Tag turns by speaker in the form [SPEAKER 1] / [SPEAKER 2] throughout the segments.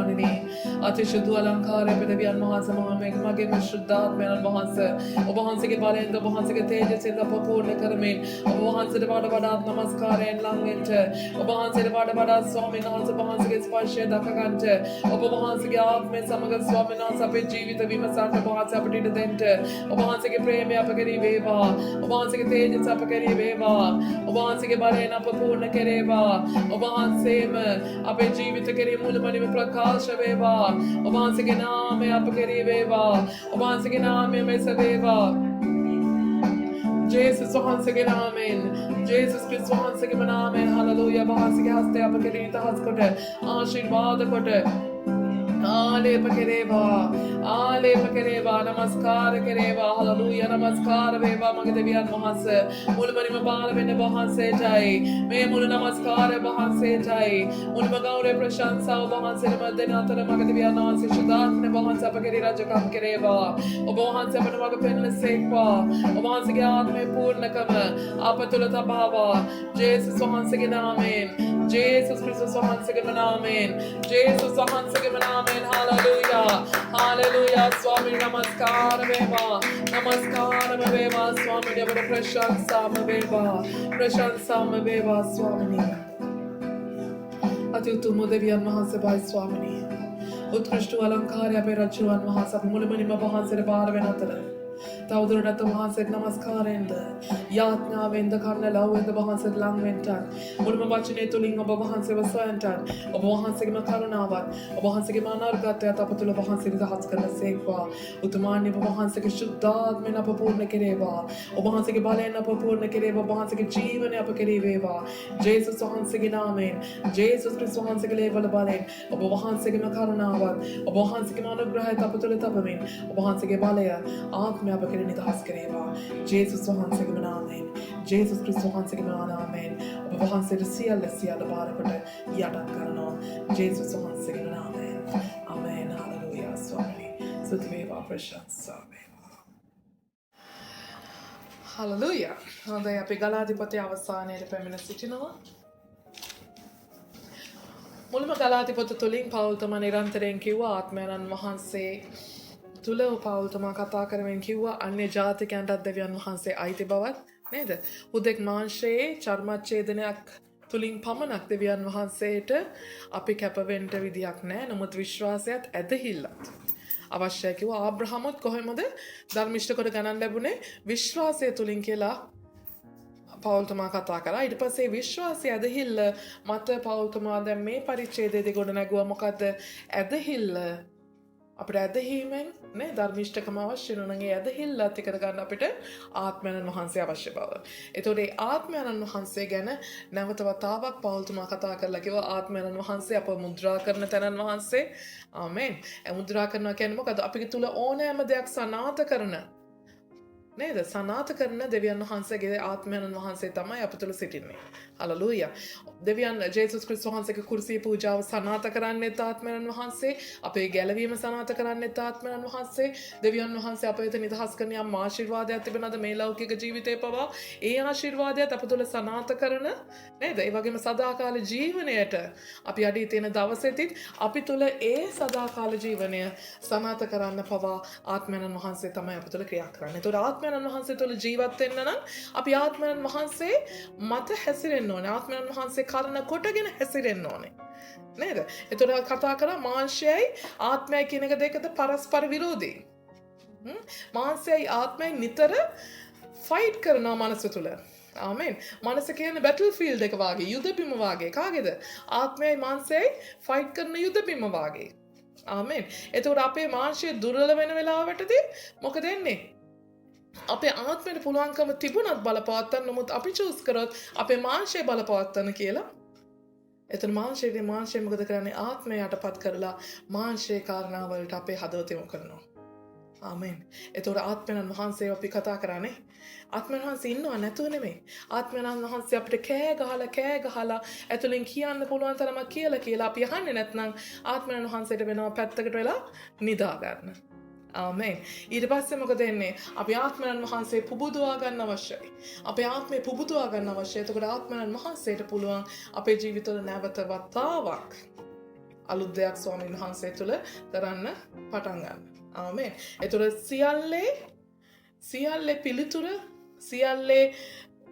[SPEAKER 1] ස්වාමිනී අතිශුද්ධ අලංකාරය අපේ දෙවියන් වහන්සේ මගේම ශුද්ධාත්මයන් වහන්සේ ඔබ වහන්සේගේ බලයෙන් ඔබ වහන්සේගේ තේජසින් අප පූර්ණ කරමින් ඔබ වහන්සේට වඩාත් නමස්කාරයෙන් ලං වෙන්න ඔබ වහන්සේට වඩාත් ස්වාමීන් වහන්සේගේ ස්පර්ශය දක ගන්නට ඔබ වහන්සේගේ ආත්මය සමග ස්වාමීන් වහන්සේ අපේ ජීවිත විමසන්න ඔබ වහන්සේ අපිට ඉඩ දෙන්න ඔබ වහන්සේගේ ප්‍රේමය අප කෙරෙහි වේවා ඔබ වහන්සේගේ තේජස අප කෙරෙහි වේවා ඔබ වහන්සේගේ බලයෙන් අප පූර්ණ කෙරේවා ඔබ වහන්සේම අපේ ජීවිත කෙරෙහි මුළුමනින්ම ප්‍රකාශ වේවා ඔබ වහන්සේගේ නාමය අප කෙරෙහි වේවා ඔබ වහන්සේගේ නාමය මෙස වේවා ජේසුස් වහන්සේගේ නාමයෙන් ජේසුස් ක්‍රිස්තුස් වහන්සේගේ නාමයෙන් හලෙලූයා වහන්සේගේ හස්තය අප කෙරෙහි තහස් කොට ආශිර්වාද කොට ආලේප කෙරේවා නමස්කාර කෙරේවා හලෙලූයා නමස්කාර වේවා මගේ දෙවියන් වහන්සේ මුළුමනින්ම බාල වෙන්න වහන්සේටයි මේ මුළු නමස්කාරය වහන්සේටයි මුළුම ගෞරව ප්‍රශංසාව වහන්සේට දෙන අතර මගේ දෙවියන් වහන්සේ සුදාත්ම වහන්සේ අප කෙරෙහි රජකම් කෙරේවා ඔබ වහන්සේ අපට මඟ පෙන්වසේක්වා ඔබ වහන්සේගේ ආත්මය පූර්ණකම අප තුළ තබාවා ජේසුස් වහන්සේගේ නාමයෙන් ජේසුස් ක්‍රිස්තුස් වහන්සේගේ නාමයෙන් ජේසුස් වහන්සේගේ නාමයෙන් Hallelujah ස්වාමී නමස්කාර වේවා ස්වාමී අපට ප්‍රශංසාම වේවා ස්වාමී අති උතුම් දෙවියන් වහන්සේ බයි ස්වාමී උත්කෘෂ්ඨ අලංකාරය අපේ රජුන් වහන්සේ මුළුමනින්ම වහන්සේට බාර වෙන අතර තවදුරටත් වහන්සේට නමස්කාරයෙන්ද යාඥාවෙන්ද කර්ණ ලව්වෙන්ද වහන්සේට ලං වෙන්නත් මුළුම වචනේ තුලින් ඔබ වහන්සේව සොයන්නත් ඔබ වහන්සේගේම කරුණාවත් ඔබ වහන්සේගේම අනාර්ගතයත් අප තුළ වහන්සේ දහස් කරනසේක්වා උතුමාණන් ඔබ වහන්සේගේ ශුද්ධාත්මයෙන් අප පූර්ණ කෙරේවා ඔබ වහන්සේගේ බලයෙන් අප පූර්ණ කෙරේවා ඔබ වහන්සේගේ ජීවනය අප කෙරෙහි වේවා ජේසුස් වහන්සේගේ නාමයෙන් ජේසුස් ක්‍රිස්තුස් වහන්සේගේ ලේවල බලයෙන් ඔබ වහන්සේගේම කරුණාවත් ඔබ වහන්සේගේම අනුග්‍රහයත් අප තුළ තබමින් ඔබ වහන්සේගේ බලය ආත්මය අප කෙරෙහි නිදහස් කරේවා ජේසුස් වහන්සේගේ නාමයෙන් ජේසුස් ක්‍රිස්තුස් වහන්සේගේ නාමයෙන් ඔබ වහන්සේට සියල්ල බාර කොට යටත් කරනවා ජේසුස් වහන්සේගේ නාමයෙන් ආමේන් හalleluya ස්වාමී ස්තුති වේවා ප්‍රශංසා වේවා හalleluya හොඳයි අපි ගලාධිපති අවසානයේ පැමිණ සිටිනවා මුලින්ම ගලාධිපති තුලින් පෞල්තම නිරන්තරයෙන් කිව්වා ආත්මයන් වහන්සේ තුල පෞල්තුමා කතා කරමින් කිව්වා අන්‍ය ජාතිකයන්ටත් දෙවියන් වහන්සේ අයිති බවත් නේද? හුදෙක් මාංශයේ චර්මච්ඡේදනයක් තුලින් පමණක් දෙවියන් වහන්සේට අපි කැපවෙන්න විදියක් නැහැ. නමුත් විශ්වාසයත් ඇදහිල්ලත් අවශ්‍යයි කිව්වා. ආබ්‍රහමුත් කොහොමද ධර්මිෂ්ඨ කොට ගණන් ලැබුණේ විශ්වාසය තුලින් කියලා පෞල්තුමා කතා කරා. ඊට පස්සේ විශ්වාසය ඇදහිල්ල මත පෞල්තුමා දැන් මේ පරිච්ඡේදයේදී ගොඩ නැගුවා. මොකද ඇදහිල්ල අපිට ඇදහිීමෙන් නේ ධර්මිෂ්ඨකම අවශ්‍ය වෙනවා නම් ඒ ඇදහිල්ල ඇති කරගන්න අපිට ආත්මයන් වහන්සේ අවශ්‍ය බව. ඒතකොට ඒ ආත්මයන් වහන්සේ ගැන නැවත වතාවක් පෞල්තුමා කතා කරලා කිව්වා ආත්මයන් වහන්සේ අප මුද්‍රා කරන තැනන් වහන්සේ ආමෙන්. ඒ මුද්‍රා කරනවා කියන්නේ මොකද? අපි තුල ඕනෑම දෙයක් සනාථ කරන නේද? සනාථ කරන දෙවියන් වහන්සේගේ ආත්මයන් වහන්සේ තමයි අප තුළ සිටින්නේ. හalleluya. දෙවියන් ජේසුස් ක්‍රිස්තුස් වහන්සේගේ කුරුසිය පූජාව සනාථ කරන්නේත් ආත්මයන් වහන්සේ, අපේ ගැලවීම සනාථ කරන්නේත් ආත්මයන් වහන්සේ, දෙවියන් වහන්සේ අප වෙත නිදහස් කරන යම් ආශිර්වාදයක් තිබෙනවද මේ ලෞකික ජීවිතේ පවා ඒ ආශිර්වාදයත් අප තුළ සනාථ කරන නේද? ඒ වගේම සදාකාල ජීවනයට අපි අඩී තියෙන දවසේදීත් අපි තුළ ඒ සදාකාල ජීවනය සනාථ කරන්න පවා ආත්මයන් වහන්සේ තමයි අප තුළ ක්‍රියා කරන්නේ. ඒතකොට ආත්මයන් වහන්සේ තුළ ජීවත් වෙන්න නම් අපි ආත්මයන් වහන්සේ මත හැසිරෙන්න ඕනේ. ආත්මයන් වහන්සේ කරන කොටගෙන හැසිරෙන්න ඕනේ. නේද? ඒතකොට කතා කරා මාංශයයි ආත්මයයි කියන එක දෙකද පරස්පර විරෝධී. මාංශයයි ආත්මයයි නිතර ෆයිට් කරනවා මනස තුළ. ආමෙන්. මනස කියන්නේ බැටල් ෆීල්ඩ් එක වාගේ, යුද බිම වාගේ. කාගේද? ආත්මයයි මාංශයයි ෆයිට් කරන යුද බිම වාගේ. ආමෙන්. එතකොට අපේ මාංශය දුර්වල වෙන වෙලාවටදී මොකද වෙන්නේ? අපේ ආත්මයට පුළුවන්කම තිබුණත් බලපවත්තන්න, නමුත් අපි චූස් කරොත් අපේ මාංශය බලපවත්තන්න කියලා. එතන මාංශය මොකද කරන්නේ? ආත්මය යටපත් කරලා මාංශයේ කාරණාවලට අපේ හදවත යොමු කරනවා. ආමෙන්. එතකොට ආත්මයන් වහන්සේ අපි කතා කරන්නේ ආත්මයන් වහන්සේ ඉන්නව නැතුව නෙමෙයි. ආත්මයන් වහන්සේ අපිට කෑ ගහලා ඇතුලෙන් කියන්න පුළුවන් තරම කියලා අපි අහන්නේ නැත්නම් ආත්මයන් වහන්සේට වෙනවා පැත්තකට වෙලා නිදා ගන්න. ආමෙන්. ඊට පස්සේ මොකද වෙන්නේ? අපි ආත්මයන් වහන්සේ පුබුදුවා ගන්න අවශ්‍යයි. අපේ ආත්මය පුබුදුවා ගන්න අවශ්‍යයි. එතකොට ආත්මයන් වහන්සේට පුළුවන් අපේ ජීවිතවල නැවත වතාවක් අලුත් දෙයක් ස්වාමීන් වහන්සේ තුළ කරන්න පටන් ගන්න. ආමේන්. ඒතර සියල්ලේ පිළිතුර සියල්ලේ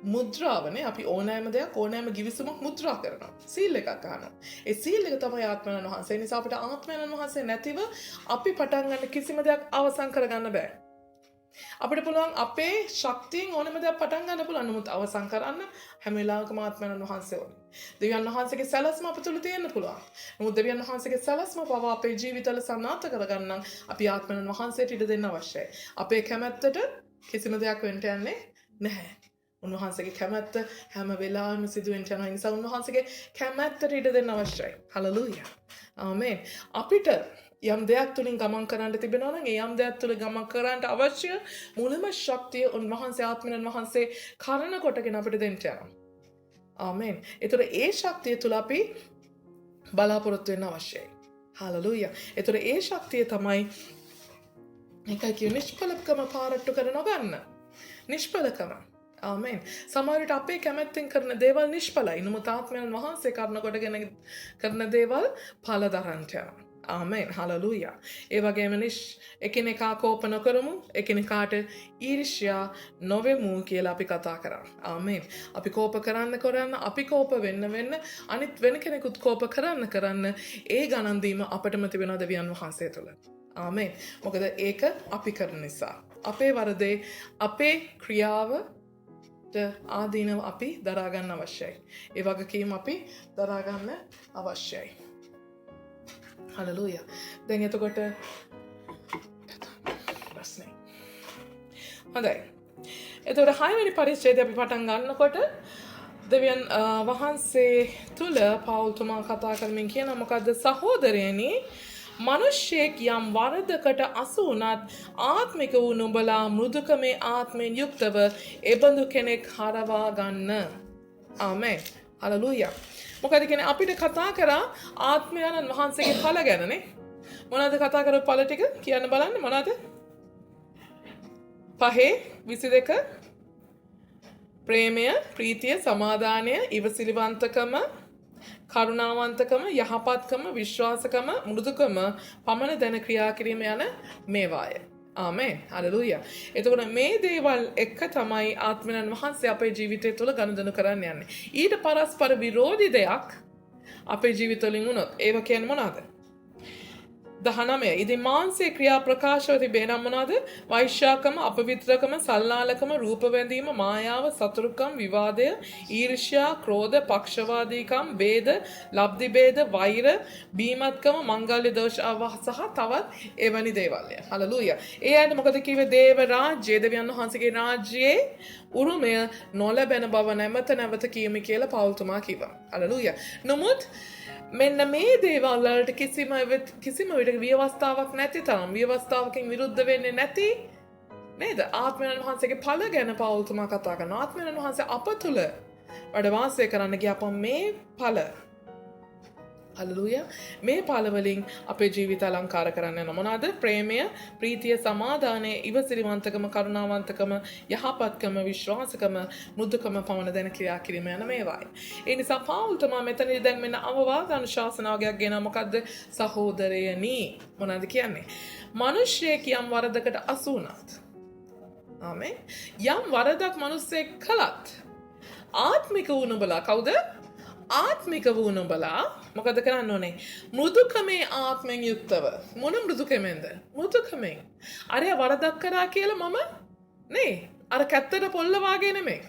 [SPEAKER 1] මුද්‍රාවනේ අපි ඕනෑම දෙයක් ඕනෑම ගිවිසුමක් මුද්‍රා කරනවා. සීල් එකක් ගන්නවා. ඒ සීල් එක තමයි ආත්මයන් වහන්සේ. නිසා අපිට ආත්මයන් වහන්සේ නැතිව අපි පටන් ගන්න කිසිම දෙයක් අවසන් කරගන්න බෑ. අපිට පුළුවන් අපේ ශක්තියෙන් ඕනෑම දෙයක් පටන් ගන්න පුළුවන්. නමුත් අවසන් කරන්න හැම වෙලාවකම ආත්මයන් වහන්සේ ඕනේ. දෙවියන් වහන්සේගේ සැලැස්ම අප තුළ තියෙන්න පුළුවන්. නමුත් දෙවියන් වහන්සේගේ සැලැස්ම පවා අපේ ජීවිතවල සනාථ කරගන්න අපි ආත්මයන් වහන්සේට ඉඩ දෙන්න අවශ්‍යයි. අපේ කැමැත්තට කිසිම දෙයක් වෙන්න යන්නේ නැහැ. උන්වහන්සේගේ කැමැත්ත හැම වෙලාවෙම සිදුවෙන්න යනවා. ඒ නිසා උන්වහන්සේගේ කැමැත්තට ඉඩ දෙන්න අවශ්‍යයි. හලෙලූයා. ආමේන්. අපිට යම් දෙයක් තුලින් ගමන් කරන්න තිබෙනවා නම් ඒ යම් දෙයක් තුල ගමන් කරන්න අවශ්‍ය මුලම ශක්තිය උන්වහන්සේ ආත්මයන් වහන්සේ කරන කොටගෙන අපිට දෙන්න යනවා. ආමේන්. ඒතර ඒ ශක්තිය තුල අපි බලාපොරොත්තු වෙන්න අවශ්‍යයි. හලෙලූයා. ඒතර ඒ ශක්තිය තමයි එකයි කිය නිෂ්ඵලකම පාරට්ටු කර නොගන්න. නිෂ්ඵලකම. ආමේන්. සමහරවිට අපේ කැමැත්තෙන් කරන දේවල් නිෂ්ඵලයි. නමුත් ආත්මයන් වහන්සේ කරන කොටගෙන කරන දේවල් ඵල දරන්ට යනවා. ආමේන්. හලෙලූයා. ඒ වගේම එකිනෙකා කෝප නොකරමු, එකිනෙකාට ඊර්ෂ්‍යා නොවෙමු කියලා අපි කතා කරා. ආමේන්. අපි කෝප කරන්න අපි කෝප වෙන්න අනිත් වෙන කෙනෙකුත් කෝප කරන්න ඒ ගණන් දීම අපටම තිබෙනවා දෙවියන් වහන්සේ තුළ. ආමේන්. මොකද ඒක අපි කරන නිසා. අපේ වරදේ අපේ ක්‍රියාව ආදීනව අපි දරාගන්න අවශ්‍යයි. ඒ වගකීම් අපි දරාගන්න අවශ්‍යයි. හලෙලූයා. දැන් එතකොට ප්‍රශ්නේ. හොඳයි. එතකොට 6 වෙනි පරිච්ඡේදය අපි පටන් ගන්නකොට දෙවියන් වහන්සේ තුල පවුල් තුමා කතා කරමින් කියන මොකද්ද සහෝදරයනි මනුෂ්‍යයෙක් යම් වරදකට අසු වුණත් ආත්මික වූ නුඹලා මෘදුකමේ ආත්මයෙන් යුක්තව එබඳු කෙනෙක් හරවා ගන්න. ආමේන්. හලෙලූයා. මොකද කියන්නේ අපිට කතා කරා ආත්මයන්න් වහන්සේගේ ඵල ගැනනේ. මොනවද කතා කරපු ඵල ටික කියන්න බලන්න මොනවද? 5:22 ප්‍රේමය, ප්‍රීතිය, සමාදානය, ඉවසිලිවන්තකම, කරුණාවන්තකම, යහපත්කම, විශ්වාසකම, මෘදුකම, පමණ දැන ක්‍රියා කිරීම යන මේවාය. ආමේන්. හලෙලූයා. එතකොට මේ දේවල් එක තමයි ආත්මයන් වහන්සේ අපේ ජීවිතය තුළ ගනුදෙනු කරන්න යන්නේ. ඊට පරස්පර විරෝධී දෙයක් අපේ ජීවිතවලින් වුණොත් ඒව කියන්නේ මොනවද? 19. ඉතින් මාංශයේ ක්‍රියා ප්‍රකාශව තිබේ නම් මොනවද? වෛශ්‍යාකම, අපවිත්‍රකම, සල්ලාලකම, රූප වැඳීම, මායාව, සතුරුකම්, විවාදය, ඊර්ෂ්‍යා, ක්‍රෝධ, පක්ෂවාදීකම්, ભેද, ලබ්ධි ભેද, වෛර, බීමත්කම, මංගල්‍ය දෝෂ සහ තවත් එවැනි දේවල්. හලෙලූයා. ඒ අයට මොකද කිව්වේ? දේව රාජ්‍යය, දෙවියන් වහන්සේගේ රාජ්‍යයේ උරුමය නොලැබෙන බව නැවත කියමි කියලා පවුල්තුමා කිව්වා. හලෙලූයා. නමුත් මෙන්න මේ දේවල් වලට කිසිම විට ව්‍යවස්ථාවක් නැති තරම් ව්‍යවස්ථාවකින් විරුද්ධ වෙන්නේ නැති නේද? ආත්මයන් වහන්සේගේ ඵල ගැන පවුල්තුමා කතා කරනවා. ආත්මයන් වහන්සේ අප තුළ වැඩ වාසය කරන්න ගියාපම මේ ඵල හලෙලූයා මේ ඵල වලින් අපේ ජීවිත අලංකාර කරන්න යන මොනවාද? ප්‍රේමය, ප්‍රීතිය, සමාදානය, ඉවසිලිවන්තකම, කරුණාවන්තකම, යහපත්කම, විශ්වාසකම, මෘදුකම, පමණ දැන ක්‍රියා කිරීම යන මේවායි. ඒ නිසා පවුල්තුමා මෙතනදී දැන් මෙන්න අවවාද අනුශාසනාවයක් ගෙනා මොකද්ද? සහෝදරයනි මොනවද කියන්නේ? මිනිස්සෙක් යම් වරදකට අසු වුණත් ආමේන් යම් වරදක් මිනිස්සෙක් කළත් ආත්මික වූ නුඹලා කවුද? ආත්මික වූ නුඹලා මොකද කරන්න ඕනේ? මෘදුකමේ ආත්මෙන් යුක්තව. මොන මෘදුකමෙන්ද? මෘදුකමෙන්. අරය වරදක් කරා කියලා මම නේ අර කැත්තට පොල්ල වාගේ නෙමෙයි.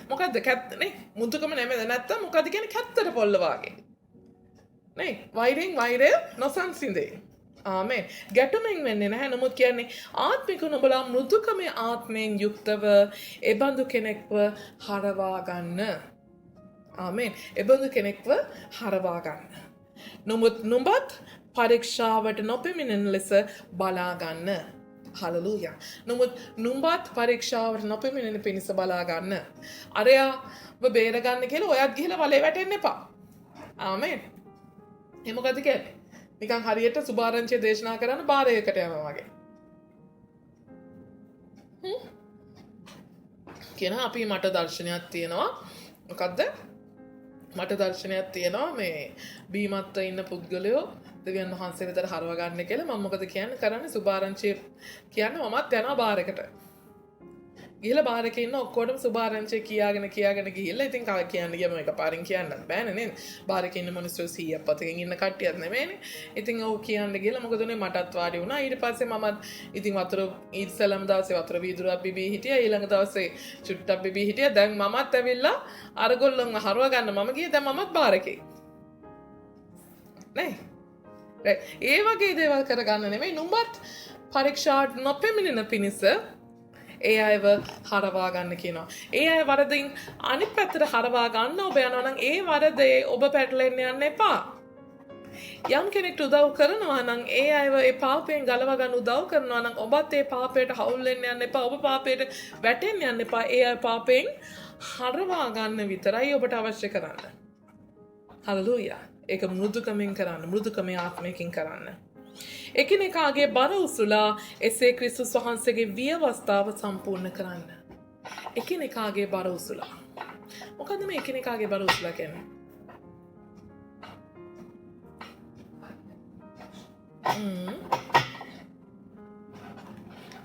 [SPEAKER 1] මොකද්ද කැත්ත නේ? මෘදුකම නෙමෙයි නැත්තම් මොකද කියන්නේ කැත්තට පොල්ල වාගේ. නේ වෛරෙන් වෛරය නොසන්සිඳේ. ආමේන්. ගැටුමින් වෙන්නේ නැහැ. නමුත් කියන්නේ ආත්මික නුඹලා මෘදුකමේ ආත්මෙන් යුක්තව එබඳු කෙනෙක්ව හරවා ගන්න. ආමේන්. එබඳු කෙනෙක්ව හරවා ගන්න. නමුත් නුඹත් පරීක්ෂාවට නොපෙමිණෙන ලෙස බලා ගන්න. හලෙලූයා. නමුත් නුඹත් පරීක්ෂාවට නොපෙමිණෙන පිණිස බලා ගන්න. අරයාව බේර ගන්න කියලා ඔයත් ගිහලා වලේ වැටෙන්න එපා. ආමේන්. එහෙම මොකද කියන්නේ? නිකන් හරියට සුභාරංචිය දේශනා කරන්න බාරයකට යනවා වගේ. කියන අපි මට දර්ශනයක් තියෙනවා. මොකද්ද? මට දර්ශනයක් තියෙනවා මේ බීමත්ව ඉන්න පුද්ගලයෝ දෙවියන් වහන්සේ විතර හරව ගන්න කියලා මම මොකද කියන්නේ කරන්නේ සුභාරංචිය කියන්නේ මමත් යනවා බාර් එකට. ගිහලා බාර් එකේ ඉන්න ඔක්කොටම සුභාරංචිය කියාගෙන ගිහිල්ලා ඉතින් කව කියන්න ගියම එකපාරින් කියන්නත් බෑනේ නේද? බාර් එකේ ඉන්න මිනිස්සු 100ක් පතකින් ඉන්න කට්ටියක් නෙමෙයිනේ. ඉතින් ඔව් කියන්න ගිහලා මොකද උනේ මටත් වාඩි වුණා. ඊට පස්සේ මමත් ඉතින් වතුර ඉස්සලම දවසේ වතුර වීදුරුවක් බිබී හිටියා. ඊළඟ දවසේ චුට්ටක් බිබී හිටියා. දැන් මමත් ඇවිල්ලා අරගොල්ලන් හරව ගන්න මම ගියේ දැන් මමත් බාර් එකේ. නේ? ඒ වගේ දේවල් කරගන්න නෙමෙයි නුඹත් පරීක්ෂාට නොපෙමිණෙන පිණිස ඒ අයව හරවා ගන්න කියනවා. ඒ අය වරදින් අනිත් පැත්තට හරවා ගන්න ඔබ යනවා නම් ඒ වරදේ ඔබ පැටලෙන්න යන්න එපා. යම් කෙනෙක්ට උදව් කරනවා නම් ඒ අයව ඒ පාපයෙන් ගලව ගන්න උදව් කරනවා නම් ඔබත් ඒ පාපයට හවුල් වෙන්න යන්න එපා. ඔබ පාපයට වැටෙන්න යන්න එපා. ඒ අය පාපයෙන් හරවා ගන්න විතරයි ඔබට අවශ්‍ය කරන්න. හලෙලූයා. ඒක මෘදුකමෙන් කරන්න. මෘදුකමේ ආත්මයකින් කරන්න. එකිනෙකාගේ බර උසුලා එසේ ක්‍රිස්තුස් වහන්සේගේ වියවස්ථාව සම්පූර්ණ කරන්න. එකිනෙකාගේ බර උසුලා. මොකද්ද මේ එකිනෙකාගේ බර උසුලා කියන්නේ?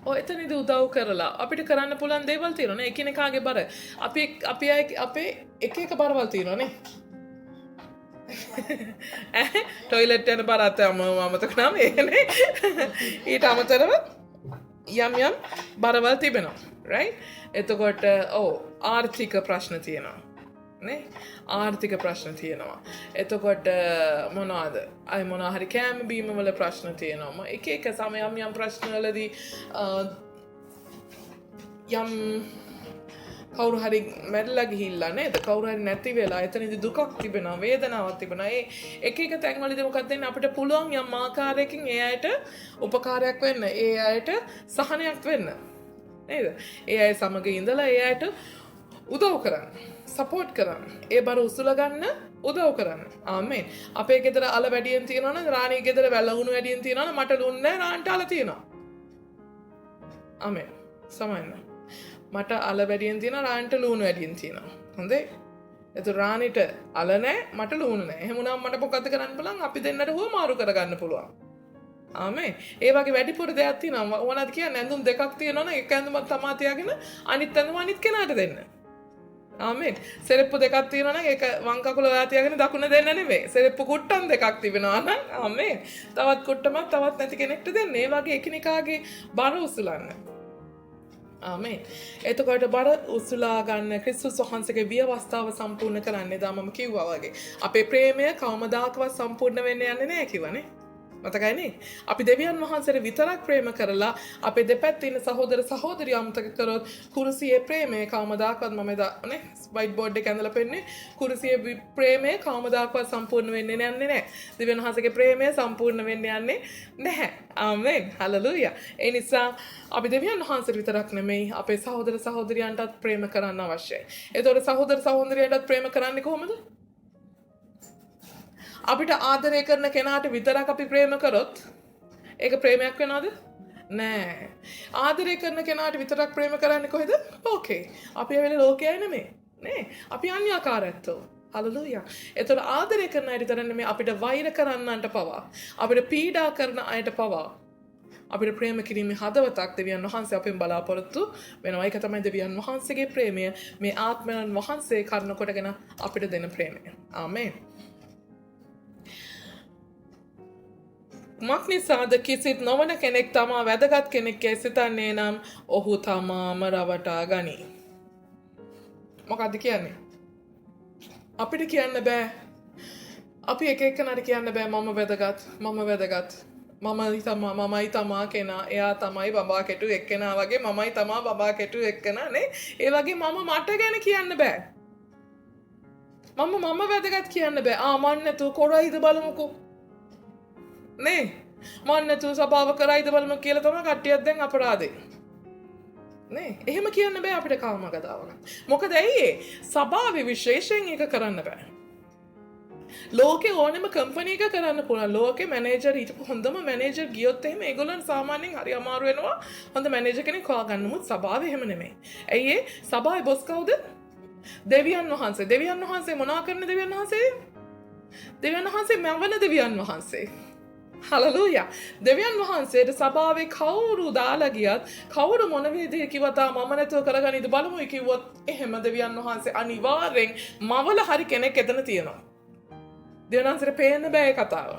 [SPEAKER 1] ඔය එතනදී උදව් කරලා අපිට කරන්න පුළුවන් දේවල් තියෙනවනේ එකිනෙකාගේ බර. අපි අපේ එක බරවල් තියෙනවනේ. ටොයිලට් යන බරත් අමතක නම් ඒනේ. ඊට අමතරව යම් බරවල් තිබෙනවා. right? එතකොට ආර්ථික ප්‍රශ්න තියෙනවා. නේ? ආර්ථික ප්‍රශ්න තියෙනවා. එතකොට මොනවාද? අය මොනවා හරි කෑම බීම වල ප්‍රශ්න තියෙනවා. එක සමයම් ප්‍රශ්න වලදී යම් කවුරු හරි මැරිලා ගිහිල්ලා නේද? කවුරු හරි නැති වෙලා එතනදී දුකක් තිබෙනවා, වේදනාවක් තිබෙනවා. ඒ එක තැන්වලදී මොකක්ද වෙන්නේ? අපිට පුළුවන් යම් ආකාරයකින් ඒ අයට උපකාරයක් වෙන්න, ඒ අයට සහනයක් වෙන්න. නේද? ඒ අය සමග ඉඳලා ඒ අයට උදව් කරන්න, සපෝට් කරන්න, ඒ බර උසුලා ගන්න උදව් කරන්න. ආමේන්. අපේ ගෙදර අල වැඩියෙන් තියනවා නම් රාණී ගෙදර වැල උණු වැඩියෙන් තියනවා නම් මට ලුණු නැහැ, රාන්ට අල තියනවා. ආමේන්. සමහරවිට මට අල වැඩියෙන් තියෙනවා රාන්ට ලුණු වැඩියෙන් තියෙනවා. හොඳේ? එතකොට රාණිට අල නැහැ, මට ලුණු නැහැ. එහෙම වුණාම මට මොකද කරන්න පුළුවන්? අපි දෙන්නට හුවමාරු කරගන්න පුළුවන්. ආමේන්. ඒ වගේ වැඩිපුර දෙයක් තියෙනවා. ඕනද කියන්නේ ඇඳුම් දෙකක් තියෙනවා නම් එක ඇඳුමක් තමා තියාගෙන අනිත් ඇඳුම අනිත් කෙනාට දෙන්න. ආමේන්. සෙරෙප්පු දෙකක් තියෙනවා නම් ඒක වම් කකුල ඔයා තියාගෙන දකුණ දෙන්න නෙමෙයි. සෙරෙප්පු කුට්ටම් දෙකක් තිබෙනවා නම් ආමේන්. තවත් කුට්ටමක් තවත් නැති කෙනෙක්ට දෙන්න. ඒ වගේ එකිනෙකාගේ බර උසුලන්න. ආමේන්. එතකොට බර උසුලා ගන්න ක්‍රිස්තුස් වහන්සේගේ වියවස්ථාව සම්පූර්ණ කරන්න. එදා මම කිව්වා වගේ. අපේ ප්‍රේමය කවමදාකවත් සම්පූර්ණ වෙන්න යන්නේ නැහැ කිව්වනේ. මතකයිනේ? අපි දෙවියන් වහන්සේට විතරක් ප්‍රේම කරලා අපේ දෙපැත්තේ ඉන්න සහෝදර සහෝදරියෝ අමතක කරොත් කුරුසියේ ප්‍රේමය කවමදාකවත් මම නේ වයිට් බෝඩ් එකේ ඇඳලා පෙන්නේ කුරුසියේ ප්‍රේමය කවමදාකවත් සම්පූර්ණ වෙන්නේ නැහැ. දෙවියන් වහන්සේගේ ප්‍රේමය සම්පූර්ණ වෙන්න යන්නේ නැහැ. ආමෙන්. හලෙලූයා. ඒ නිසා අපි දෙවියන් වහන්සේට විතරක් නෙමෙයි අපේ සහෝදර සහෝදරියන්ටත් ප්‍රේම කරන්න අවශ්‍යයි. ඒතකොට සහෝදර සහෝදරියන්ටත් ප්‍රේම කරන්නේ කොහොමද? අපිට ආදරය කරන කෙනාට විතරක් අපි ප්‍රේම කරොත් ඒක ප්‍රේමයක් වෙනවද? නෑ. ආදරය කරන කෙනාට විතරක් ප්‍රේම කරන්නේ කොහෙද? ලෝකේ. අපි වෙලේ ලෝකයයි නෙමෙයි. නේ? අපි අන්‍යකාරයත්ෝ. හලෙලූයා. ඒතර ආදරය කරන අයට විතර නෙමෙයි අපිට වෛර කරන්නන්ට පවා. අපිට පීඩා කරන අයට පවා. අපිට ප්‍රේම කිරීමේ හදවතක් දෙවියන් වහන්සේ අපෙන් බලාපොරොත්තු වෙනවා. ඒක තමයි දෙවියන් වහන්සේගේ ප්‍රේමය. මේ ආත්මයන් වහන්සේ කරුණ කොටගෙන අපිට දෙන ප්‍රේමය. ආමේන්. මක් නිසාද කිසිත් නොවන කෙනෙක් තමා වැදගත් කෙනෙක් යැයි සිතන්නේ නම් ඔහු තමාම රවටා ගනී. මොකක්ද කියන්නේ? අපිට කියන්න බෑ. අපි එක එකනට කියන්න බෑ මම වැදගත්, මමයි තමා කෙනා, එයා තමයි බබා කෙටු එක්කෙනා වගේ මමයි තමා බබා කෙටු එක්කෙනා නේ. ඒ වගේ මම මට ගැන කියන්න බෑ. මම වැදගත් කියන්න බෑ. මන් නැතුව කොරයිද බලමුකෝ. නේ මන් නැතුව සභාව කරයිද බලමු කියලා තමයි කට්ටියක් දැන් අපරාධේ. නේ එහෙම කියන්න බෑ අපිට කාමගතාවක. මොකද ඇයි සභාවේ විශේෂයෙන් ඒක කරන්න බෑ. ලෝකේ ඕනෙම කම්පැනි එක කරන්න පුළුවන්. ලෝකේ මැනේජර් හිටපු හොඳම මැනේජර් ගියොත් එහෙම ඒගොල්ලන් සාමාන්‍යයෙන් හරි අමාරු වෙනවා. හොඳ මැනේජර් කෙනෙක් හොයාගන්න. මුත් සභාවේ එහෙම නෙමෙයි. ඇයි සභාවේ බොස් කවුද? දෙවියන් වහන්සේ. දෙවියන් වහන්සේ මොනවා කරන දෙවියන් වහන්සේ? දෙවියන් වහන්සේ මවන දෙවියන් වහන්සේ. හලලූයා. දෙවියන් වහන්සේට සභාවේ කවුරු දාලා ගියත් කවුරු මොන විදිහේ කිව්වත් මම නැතුව කරගනිද බලමුයි කිව්වොත් එහෙම දෙවියන් වහන්සේ අනිවාර්යෙන් මවල හරි කෙනෙක් එතන තියෙනවා. දෙවියන් වහන්සේට පේන්න බෑ ඒ කතාව.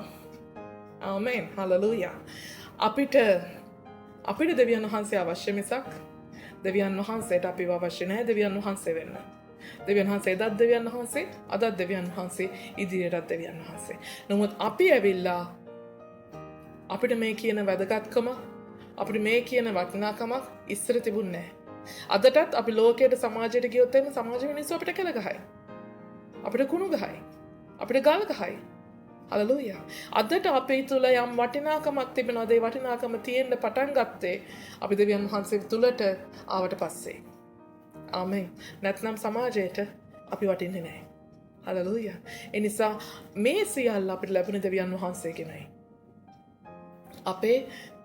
[SPEAKER 1] ආමෙන්. හලලූයා. අපිට දෙවියන් වහන්සේ අවශ්‍ය මිසක් දෙවියන් වහන්සේට අපිව අවශ්‍ය නැහැ දෙවියන් වහන්සේ වෙන්න. දෙවියන් වහන්සේ එදත් දෙවියන් වහන්සේ අදත් දෙවියන් වහන්සේ ඉදිරියටත් දෙවියන් වහන්සේ. නමුත් අපි ඇවිල්ලා අපිට මේ කියන වැදගත්කම අපිට මේ කියන වටිනාකමක් ඉස්සර තිබුණේ නැහැ. අදටත් අපි ලෝකයට සමාජයට ගියොත් එන්න සමාජ මිනිස්සු අපිට කෙල ගහයි. අපිට කුණු ගහයි. අපිට ගල් ගහයි. හලලූයා. අදට අපේ තුල යම් වටිනාකමක් තිබෙනවාද ඒ වටිනාකම තියෙන්න පටන් ගත්තේ අපි දෙවියන් වහන්සේ තුලට ආවට පස්සේ. ආමෙන්. නැත්නම් සමාජයට අපි වටින්නේ නැහැ. හලලූයා. ඒ නිසා මේ සියල්ල අපිට ලැබුණ දෙවියන් වහන්සේගෙනයි. අපේ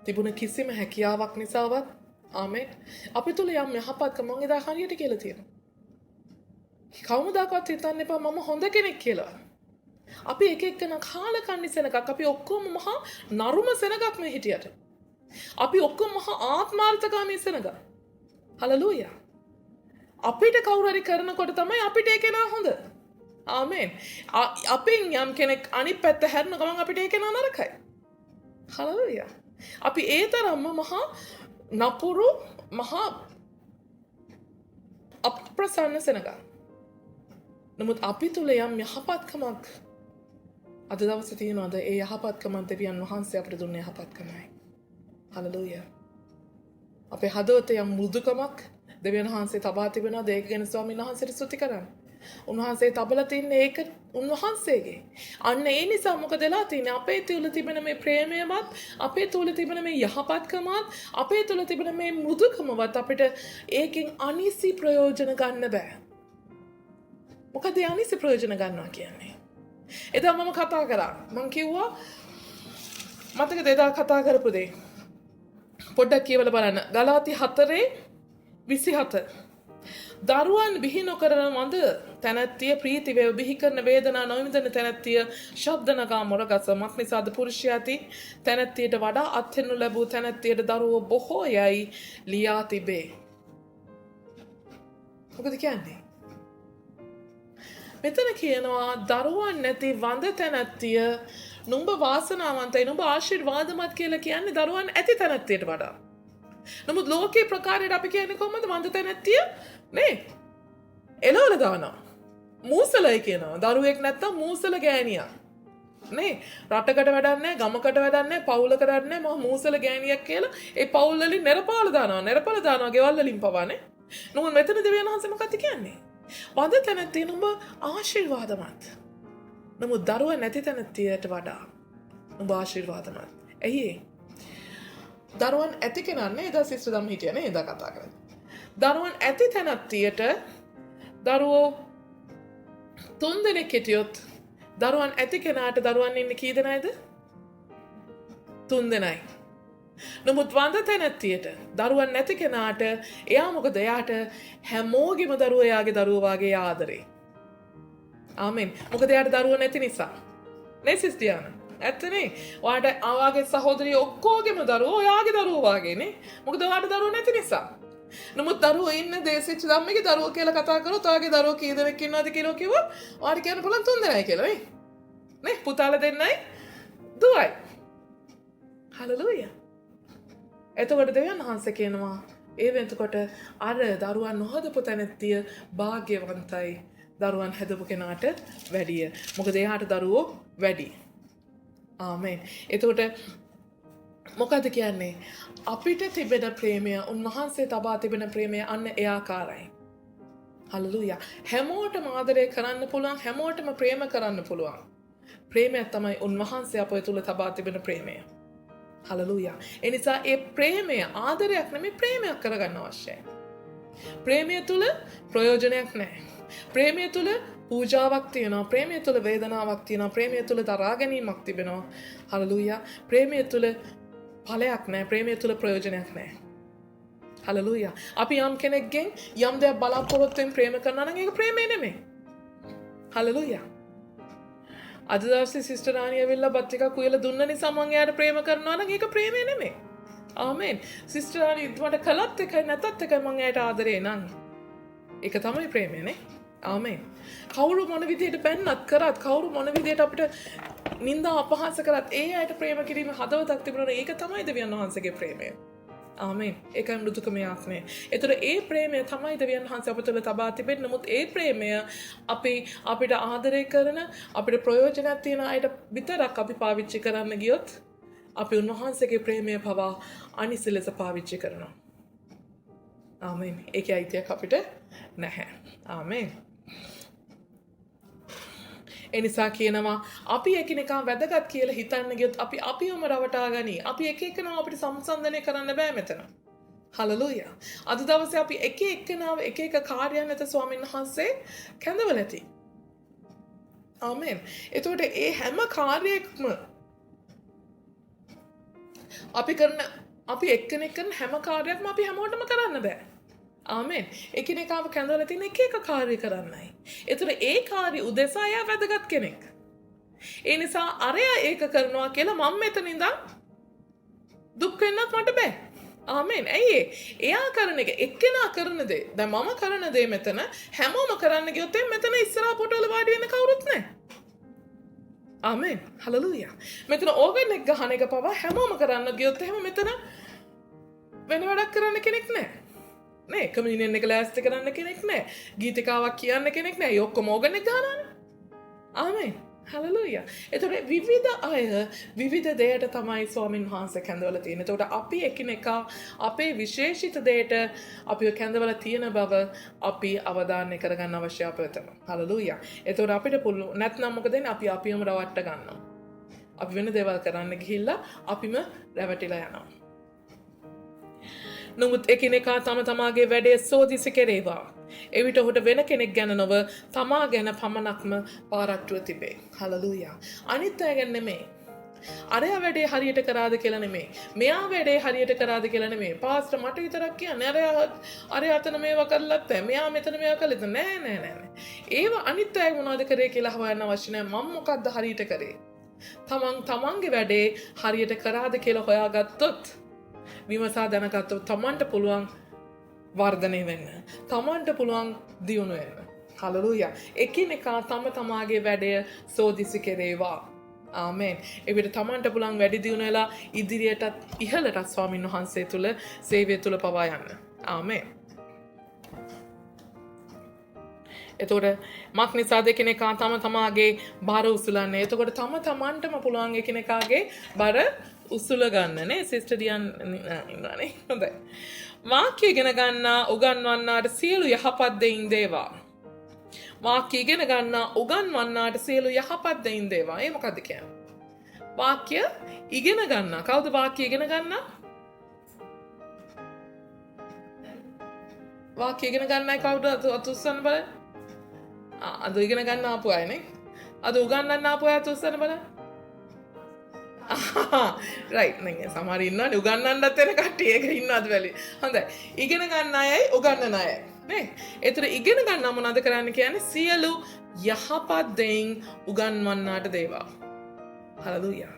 [SPEAKER 1] තිබුණ කිසිම හැකියාවක් නිසාවත් ආමෙන් අපි තුල යම් යහපත්කම මම එදා හරියට කියලා තියෙනවා. කවුරුදාකවත් හිතන්න එපා මම හොඳ කෙනෙක් කියලා. අපි එක එක්කන කාලකන්ණි සෙනගක් අපි ඔක්කොම මහා නරුම සෙනගක් මේ හිටියට. අපි ඔක්කොම මහා ආත්මාර්ථකාමී සෙනග. හලලූයා. අපිට කවුරු හරි කරනකොට තමයි අපිට ඒක නා හොඳ. ආමෙන්. අපෙන් යම් කෙනෙක් අනිත් පැත්ත හැරෙන ගමන් අපිට ඒක නා නරකයි. හලලූයා. අපි ඒ තරම්ම මහා නපුරු මහා අප්‍රසන්න සෙනග. නමුත් අපි තුල යම් යහපත්කමක් අද දවසේ තියෙනවාද ඒ යහපත්කම දෙවියන් වහන්සේ අපිට දුන්නේ යහපත්කමයි. හලලූයා. අපේ හදවතේ යම් මෘදුකමක් දෙවියන් වහන්සේ තබා තිබෙනවා ඒක ගැන ස්වාමීන් වහන්සේට ස්තුති කරන්න. උන්වහන්සේ තබලා තින්නේ ඒක උන්වහන්සේගේ. අන්න ඒ නිසා මොකද වෙලා තින්නේ අපේ තුල තිබෙන මේ ප්‍රේමයවත් අපේ තුල තිබෙන මේ යහපත්කමත් අපේ තුල තිබෙන මේ මෘදුකමවත් අපිට ඒකෙන් අනිසි ප්‍රයෝජන ගන්න බෑ. මොකද අනිසි ප්‍රයෝජන ගන්නවා කියන්නේ. එදා මම කතා කරා. මං කිව්වා මතකද එදා කතා කරපු දේ. පොඩ්ඩක් කියවලා බලන්න. ගලාති 4:27. දරුවන් බිහි නොකරන වඳ තැනැත්තිය ප්‍රීති වේ බිහි කරන වේදනා නොවිඳින තැනැත්තිය ශබ්ද නගා මොරගස මක් නිසාද පුරුෂයාති තැනැත්තියට වඩා අත්හෙනු ලැබූ තැනැත්තියට දරුවෝ බොහෝ යයි ලියා තිබේ. මොකද කියන්නේ? මෙතන කියනවා දරුවන් නැති වඳ තැනැත්තිය නුඹ වාසනාවන්තයි නුඹ ආශිර්වාදමත් කියලා කියන්නේ දරුවන් ඇති තැනැත්තියට වඩා. නමුත් ලෝකේ ප්‍රකාරයට අපි කියන්නේ කොහොමද වඳ තැනැත්තිය නේ එළවල දානවා. මූසලයි කියනවා. දරුවෙක් නැත්තම් මූසල ගෑණියක්. නේ රටකට වැඩක් නැහැ, ගමකට වැඩක් නැහැ, පවුලකට වැඩක් නැහැ. මම මූසල ගෑණියක් කියලා ඒ පවුල් වලින් නිරපාල දානවා. නිරපාල දානවා ගෙවල් වලින් පවානේ. නමුත් මෙතන දෙවියන් වහන්සේ මොකක්ද කියන්නේ? වඳ තැනැත්තිය නුඹ ආශිර්වාදමත්. නමුත් දරුවා නැති තැනැත්තියට වඩා නුඹ ආශිර්වාදමත්. ඇයි ඒ? දරුවන් ඇති කෙනන්නේ එදා සිස්ටර් දම් හිටියා නේ එදා කතා කරන්නේ. දරුවන් ඇති තැනැත්තියට දරුවෝ 3 දෙනෙක් හිටියොත් දරුවන් ඇති කෙනාට දරුවන් ඉන්නේ කී දෙනායිද? 3 දෙනයි. නමුත් වඳ තැනැත්තියට දරුවන් නැති කෙනාට එයා මොකද එයාට හැමෝගෙම දරුවෝ එයාගේ දරුවෝ වගේ ආදරේ. ආමෙන්. මොකද එයාට දරුවෝ නැති නිසා. නේ සිස්ටියාන. ඇත්තනේ. ඔයාට ආවාගේ සහෝදරිය ඔක්කොගෙම දරුවෝ ඔයාගේ දරුවෝ වගේනේ. මොකද ඔයාට දරුවෝ නැති නිසා. නමුත් දරුවෝ ඉන්න දේශිච්ච ධම්මගේ දරුවෝ කියලා කතා කරොත් ඔයාගේ දරුවෝ කී දෙනෙක් ඉන්නවද කියලා කිව්වොත් ඔයාට කියන්න පුළුවන් 3 දෙනයි කියලා නේ. නේ පුතාලා දෙන්නයි දුවයි. හලලූයා. එතකොට දෙවියන් වහන්සේ කියනවා ඒ වෙනකොට අර දරුවන් නොහදපු තැනැත්තිය භාග්‍යවන්තයි දරුවන් හැදපු කෙනාට වැඩිය. මොකද එයාට දරුවෝ වැඩි. ආමෙන්. එතකොට මොකද කියන්නේ? අපිට තිබෙන ප්‍රේමය උන්වහන්සේ තබා තිබෙන ප්‍රේමය අන්න ඒ ආකාරයි. හලලූයා. හැමෝටම ආදරය කරන්න පුළුවන්, හැමෝටම ප්‍රේම කරන්න පුළුවන්. ප්‍රේමය තමයි උන්වහන්සේ අප තුළ තබා තිබෙන ප්‍රේමය. හලලූයා. ඒ නිසා ඒ ප්‍රේමය ආදරයක් නෙමෙයි ප්‍රේමයක් කරගන්න අවශ්‍යයි. ප්‍රේමය තුළ ප්‍රයෝජනයක් නැහැ. ප්‍රේමය තුළ පූජාවක් තියෙනවා. ප්‍රේමය තුළ වේදනාවක් තියෙනවා. ප්‍රේමය තුළ දරා ගැනීමක් තිබෙනවා. හලලූයා. ප්‍රේමය තුළ ඵලයක් නැහැ. ප්‍රේමය තුළ ප්‍රයෝජනයක් නැහැ. හලලූයා. අපි යම් කෙනෙක්ගෙන් යම් දෙයක් බලාපොරොත්තු වෙමින් ප්‍රේම කරනවා නම් ඒක ප්‍රේමය නෙමෙයි. හලලූයා. අද දවසේ සිස්ටර් රාණි ඇවිල්ලා බත් ටිකක් උයලා දුන්න නිසා මං එයාට ප්‍රේම කරනවා නම් ඒක ප්‍රේමය නෙමෙයි. ආමේන්. සිස්ටර් රාණි මට කළත් එකයි නැතත් එකයි මං එයාට ආදරේ නම් ඒක තමයි ප්‍රේමයනේ. ආමේන්. කවුරු මොන විදියට බැන්නත් කරත් කවුරු මොන විදියට අපිට නින්දා අපහාස කරත් ඒ අයට ප්‍රේම කිරීම හදවතක් තිබුණා ඒක තමයි දෙවියන් වහන්සේගේ ප්‍රේමය. ආමේන්. ඒකයි මෘදුකමේ ආත්මය. ඒතර ඒ ප්‍රේමය තමයි දෙවියන් වහන්සේ අප තුළ තබා තිබෙන්නේ. නමුත් ඒ ප්‍රේමය අපිට ආදරය කරන අපිට ප්‍රයෝජනයක් තියෙන අයට විතරක් අපි පාවිච්චි කරන්න ගියොත් අපි උන්වහන්සේගේ ප්‍රේමය පවා අනිසි ලෙස පාවිච්චි කරනවා. ආමේන්. ඒකේ අයිතියක් අපිට නැහැ. ආමේන්. එනිසා කියනවා අපි එකිනෙකා වැදගත් කියලා හිතන්න ගියොත් අපි අපිවම රවටා ගනී. අපි එක එකනාව අපිට සංසන්දනය කරන්න බෑ මෙතන. හලෙලූයා. අද දවසේ අපි එක එක්කනාව එක එක කාර්යයන් නැත ස්වාමීන් වහන්සේ කැඳවලා ඇති. ආමේන්. එතකොට ඒ හැම කාර්යයක්ම අපි එක්කෙනෙක් කරන හැම කාර්යයක්ම අපි හැමෝටම කරන්න බෑ. ආමේන්. එකිනෙකාව කැඳවලා තියෙන එක එක කාර්ය කරන්නයි. ඒතර ඒ කාර්ය උදෙසා එයා වැදගත් කෙනෙක්. ඒ නිසා අරයා ඒක කරනවා කියලා මම මෙතන ඉඳන් දුක් වෙන්නත් මට බෑ. ආමේන්. ඇයි එයා කරන එක එක්කෙනා කරන දේ. දැන් මම කරන දේ මෙතන හැමෝම කරන්න ගියොත් මෙතන ඉස්සරහා පොටවල වාඩි වෙන්න කවුරුත් නැහැ. ආමේන්. හලෙලූයා. මෙතන ඕගන් එක ගහන එක පවා හැමෝම කරන්න ගියොත් එහෙම මෙතන වෙන වැඩක් කරන්න කෙනෙක් නැහැ. නේ කමියුනියන් එක ලෑස්ති කරන්න කෙනෙක් නැහැ. ගීතිකාවක් කියන්න කෙනෙක් නැහැ. ඒ ඔක්කොම ඕගන් එක ගහනවානේ. ආමේන්. හලෙලූයා. එතකොට විවිධ අය විවිධ දෙයට තමයි ස්වාමින් වහන්සේ කැඳවලා තියෙන්නේ. එතකොට අපි එකිනෙකා අපේ විශේෂිත දෙයට අපිව කැඳවලා තියෙන බව අපි අවධානය කරගන්න අවශ්‍ය අපිටම. හලෙලූයා. එතකොට අපිට පුළුවන් නැත්නම් මොකද වෙන්නේ? අපි අපිවම රවට්ට ගන්නවා. අපි වෙන දේවල් කරන්න ගිහිල්ලා අපිම රැවටිලා යනවා. නමුත් එකිනෙකා තම තමාගේ වැඩේ සෝදිසි කෙරේවා. එවිට ඔහුට වෙන කෙනෙක් ගැන නොව තමා ගැන පමණක්ම පාරට්ටුව තිබේ. හලෙලූයා. අනිත් අය ගැන නෙමෙයි. අරයා වැඩේ හරියට කරාද කියලා නෙමෙයි. මෙයා වැඩේ හරියට කරාද කියලා නෙමෙයි. පාස්ටර් මට විතරක් කියන්නේ අරයා අතන මේවා කරලත් නැහැ. මෙයා මෙතන මේවා කළේ නෑ. ඒව අනිත් අය මොනවද කරේ කියලා හොයන්න අවශ්‍ය නැහැ. මම මොකද්ද හරියට කරේ? තමන්ගේ වැඩේ හරියට කරාද කියලා හොයාගත්තොත් විමසා දැනගත්තොත් තමන්ට පුළුවන් වර්ධනය වෙන්න. තමන්ට පුළුවන් දියුණු වෙන්න. හලෙලූයා. එකිනෙකා තම තමාගේ වැඩය සෝදිසි කෙරේවා. ආමේන්. එවිට තමන්ට පුළුවන් වැඩි දියුණු වෙලා ඉදිරියටත් ඉහළටත් ස්වාමින් වහන්සේ තුල සේවය තුල පවා යන්න. ආමේන්. එතකොට මක් නිසාද එකිනෙකා තම තමාගේ බර උසුලන්නේ. එතකොට තමන්ටම පුළුවන් එකිනෙකාගේ බර උසුල ගන්න නේ සිස්ටර් ඩියන් ඉන්නනේ. හොඳයි. වාක්‍ය ඉගෙන ගන්නා උගන්වන්නාට සියලු යහපත් දෙයින් දේවා. වාක්‍ය ඉගෙන ගන්නා උගන්වන්නාට සියලු යහපත් දෙයින් දේවා. ඒ මොකද්ද කියන්නේ? වාක්‍ය ඉගෙන ගන්නා. කවුද වාක්‍ය ඉගෙන ගන්නා? වාක්‍ය ඉගෙන ගන්නයි කවුද අතුස්සන්න බලන්න. අද ඉගෙන ගන්න ආපු අයනේ. අද උගන්වන්න ආපු අය අතුස්සන්න බලන්න. රයිට්. නේ සමහර ඉන්නවනේ උගන්වන්නත් වෙන කට්ටිය ඒක ඉන්නවද බැලි. හොඳයි. ඉගෙන ගන්න අයයි උගන්වන අයයි. නේ. ඒතර ඉගෙන ගන්න මොනවද කරන්න කියන්නේ? සියලු යහපත් දෙයින් උගන්වන්නාට දේවා. හලෙලූයා.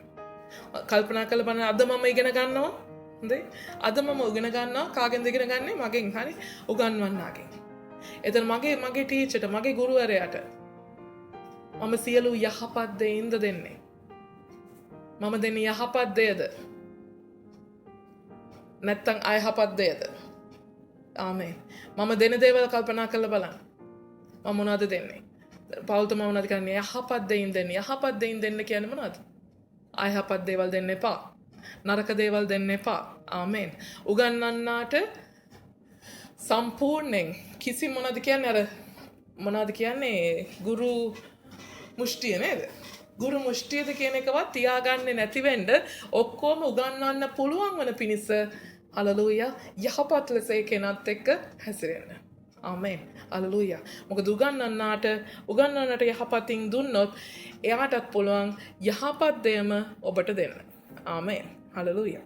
[SPEAKER 1] කල්පනා කරලා බලන්න අද මම ඉගෙන ගන්නවා. හොඳයි. අද මම ඉගෙන ගන්නවා කාගෙන්ද ඉගෙන ගන්නේ? මගෙන්. හරි. උගන්වන්නාගෙන්. එතන මගේ ටීචර්ට මගේ ගුරුවරයාට මම සියලු යහපත් දෙයින්ද දෙන්නේ. මම දෙන්නේ යහපත් දෙයද? නැත්තම් අයහපත් දෙයද? ආමේන්. මම දෙන දේවල් කල්පනා කරලා බලන්න. මම මොනවද දෙන්නේ? පෞල්ත මම මොනවද කියන්නේ? යහපත් දෙයින් දෙන්නේ. යහපත් දෙයින් දෙන්න කියන්නේ මොනවද? අයහපත් දේවල් දෙන්න එපා. නරක දේවල් දෙන්න එපා. ආමේන්. උගන්වන්නාට සම්පූර්ණයෙන් කිසි මොනවද කියන්නේ අර මොනවද කියන්නේ ගුරු මුෂ්ටිය නේද? ගුරු මුෂ්ටියද කියන එකවත් තියාගන්නේ නැති වෙන්න ඔක්කොම උගන්වන්න පුළුවන් වන පිණිස හලෙලූයා යහපත් ලෙස ඒ කෙනත් එක්ක හැසිරෙන්න. ආමේන්. හලෙලූයා. මොකද උගන්වන්නට යහපතින් දුන්නොත් එයාටත් පුළුවන් යහපත් දෙයම ඔබට දෙන්න. ආමේන්. හලෙලූයා.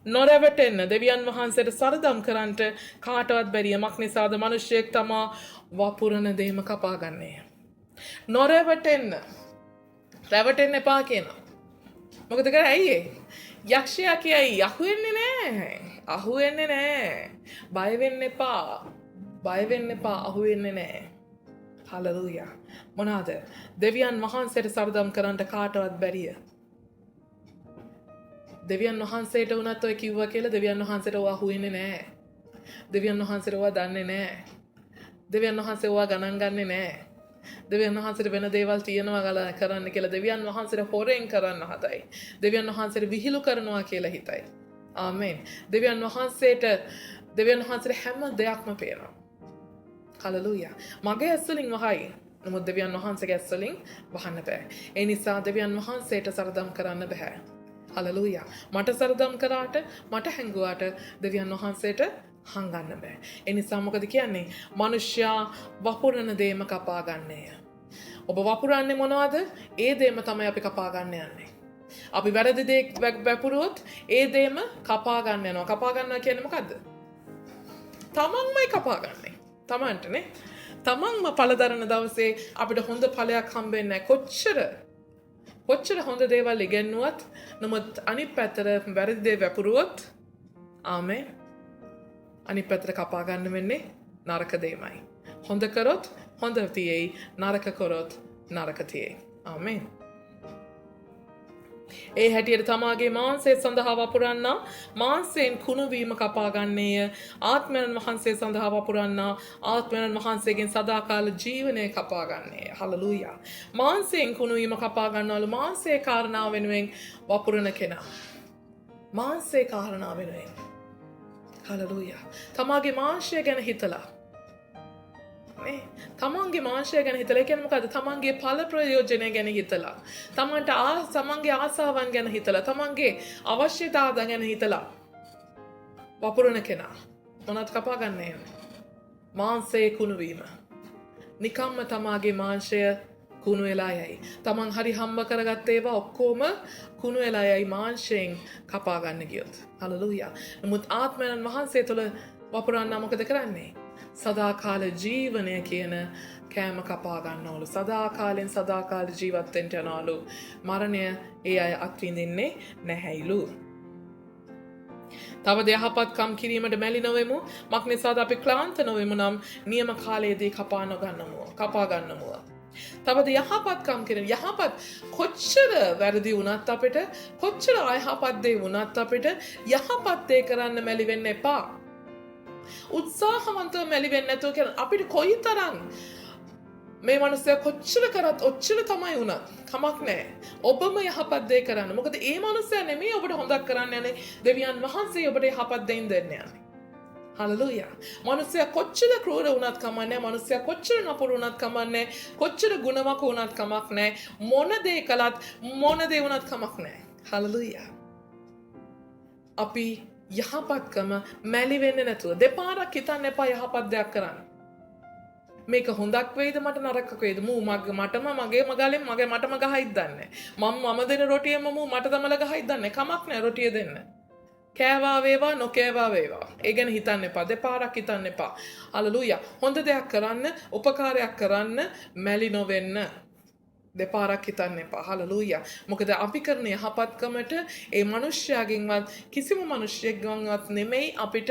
[SPEAKER 1] නොරැවටෙන්න දෙවියන් වහන්සේට සරදම් කරන්නට කාටවත් බැරි යමක් නිසාද මිනිසෙක් තමා වපුරන දෙයම කපාගන්නේ. නොරැවටෙන්න. රැවටෙන්න එපා කියනවා. මොකද කරන්නේ ඇයි ඒ? යක්ෂයා කියයි අහුවෙන්නේ නැහැ. අහුවෙන්නේ නැහැ. බය වෙන්න එපා. බය වෙන්න එපා. අහුවෙන්නේ නැහැ. හලෙලූයා. මොනවාද? දෙවියන් වහන්සේට සරදම් කරන්න කාටවත් බැරිය. දෙවියන් වහන්සේට උනත් ඔය කිව්වා කියලා දෙවියන් වහන්සේට ඔවා අහුවෙන්නේ නැහැ. දෙවියන් වහන්සේට ඔවා දන්නේ නැහැ. දෙවියන් වහන්සේ ඔවා ගණන් ගන්නේ නැහැ. දෙවියන් වහන්සේට වෙන දේවල් තියනවා කරන්න කියලා දෙවියන් වහන්සේට හොරෙන් කරන්න හදයි. දෙවියන් වහන්සේට විහිළු කරනවා කියලා හිතයි. ආමෙන්. දෙවියන් වහන්සේට හැම දෙයක්ම පේනවා. හලෙලූයා. මගේ ඇස් වලින් වහයි. නමුත් දෙවියන් වහන්සේගේ ඇස් වලින් වහන්න බෑ. ඒ නිසා දෙවියන් වහන්සේට සරදම් කරන්න බෑ. හලෙලූයා. මට සරදම් කරාට මට හැංගුවාට දෙවියන් වහන්සේට හංගන්න බෑ. ඒ නිසා මොකද කියන්නේ? මිනිස්සයා වපුරන දේම කපා ගන්නේය. ඔබ වපුරන්නේ මොනවද? ඒ දේම තමයි අපි කපා ගන්න යන්නේ. අපි වැරදි දේ වැපුරුවොත් ඒ දේම කපා ගන්න යනවා. කපා ගන්නවා කියන්නේ මොකද්ද? තමන්මයි කපා ගන්නේ. තමන්ටනේ. තමන්ම පළදරන දවසේ අපිට හොඳ ඵලයක් හම්බෙන්නේ නැහැ. කොච්චර හොඳ දේවල් ඉගෙනුවත් නමුත් අනිත් පැත්තට වැරදි දේ වැපුරුවොත් ආමෙන් අනිත් පැත්තට කපා ගන්න වෙන්නේ නරක දෙයමයි. හොඳ කරොත් හොඳ තියෙයි, නරක කරොත් නරක තියෙයි. ආමෙන්. ඒ හැටියට තමාගේ මාංශය සඳහා වපුරන්නා මාංශයෙන් කුණුවීම කපා ගන්නේය. ආත්මයන් වහන්සේ සඳහා වපුරන්නා ආත්මයන් වහන්සේගෙන් සදාකාල ජීවනය කපා ගන්නේය. හලෙලූයා. මාංශයෙන් කුණුවීම කපා ගන්නවලු මාංශයේ කාරණා වෙනුවෙන් වපුරන කෙනා. මාංශයේ කාරණා වෙනුවෙන්. හලෙලූයා. තමාගේ මාංශය ගැන හිතලා තමන්ගේ මාංශය ගැන හිතලා කියන්නේ මොකද්ද? තමන්ගේ ඵල ප්‍රයෝජනය ගැන හිතලා, තමන්ගේ ආසාවන් ගැන හිතලා, තමන්ගේ අවශ්‍යතාවයන් ගැන හිතලා වපුරන කෙනා මොනවත් කපා ගන්න යන්නේ. මාංශයේ කුණු වීම. නිකම්ම තමාගේ මාංශය කුණු වෙලා යයි. තමන් හරි හම්බ කරගත්ත ඒවා ඔක්කොම කුණු වෙලා යයි මාංශයෙන් කපා ගන්න ගියොත්. හලෙලූයා. නමුත් ආත්මයන් වහන්සේ තුළ වපුරන්නා මොකද කරන්නේ? සදාකාල ජීවනය කියන කෑම කපා ගන්නවලු. සදාකාලෙන් සදාකාල ජීවත් වෙන්න යනවලු. මරණය ඒ අය අත්විඳින්නේ නැහැයිලු. තවද යහපත්කම් කිරීමට මැලි නොවෙමු. මක්නිසාද අපි ක්ලාන්ත නොවෙමු නම් නියම කාලයේදී කපා ගන්නමුව. තවද යහපත්කම් කිරීම. යහපත් කොච්චර වැරදි වුණත් අපිට, කොච්චර අයහපත් දේ වුණත් අපිට යහපත් දේ කරන්න මැලි වෙන්න එපා. උත්සාහවන්තව මැලි වෙන්නේ නැතුව කියන අපිට කොයිතරම් මේ මිනිස්සු කොච්චර කරත් ඔච්චර තමයි වුණත් කමක් නැහැ. ඔබම යහපත් දේ කරන්න. මොකද ඒ මිනිස්සයා නෙමෙයි ඔබට හොදක් කරන්න යන්නේ. දෙවියන් වහන්සේ ඔබට යහපත් දෙයින් දෙන්න යන්නේ. හලෙලූයා. මිනිස්සයා කොච්චර ක්‍රූර වුණත් කමක් නැහැ. මිනිස්සයා කොච්චර නපුරු වුණත් කමක් නැහැ. කොච්චර ගුණවක වුණත් කමක් නැහැ. මොන දේ කළත් මොන දේ වුණත් කමක් නැහැ. හලෙලූයා. අපි යහපත්කම මැලි වෙන්නේ නැතුව දෙපාරක් හිතන්න එපා යහපත් දෙයක් කරන්න. මේක හොඳක් වෙයිද මට නරකක් වෙයිද? මටම මගේ මගලෙන් මටම ගහයිද දන්නේ. මම දෙන රොටියෙම මට තමල ගහයිද දන්නේ. කමක් නැහැ රොටිය දෙන්න. කෑවා වේවා නොකෑවා වේවා. ඒ ගැන හිතන්න එපා. දෙපාරක් හිතන්න එපා. හලෙලූයා. හොඳ දෙයක් කරන්න, උපකාරයක් කරන්න මැලි නොවෙන්න. දෙපාරක් හිතන්න එපා. හලෙලූයා. මොකද අපි කරන යහපත්කමට ඒ මිනිස්යාගෙන්වත් කිසිම මිනිස්සෙක්ගෙන්වත් නෙමෙයි අපිට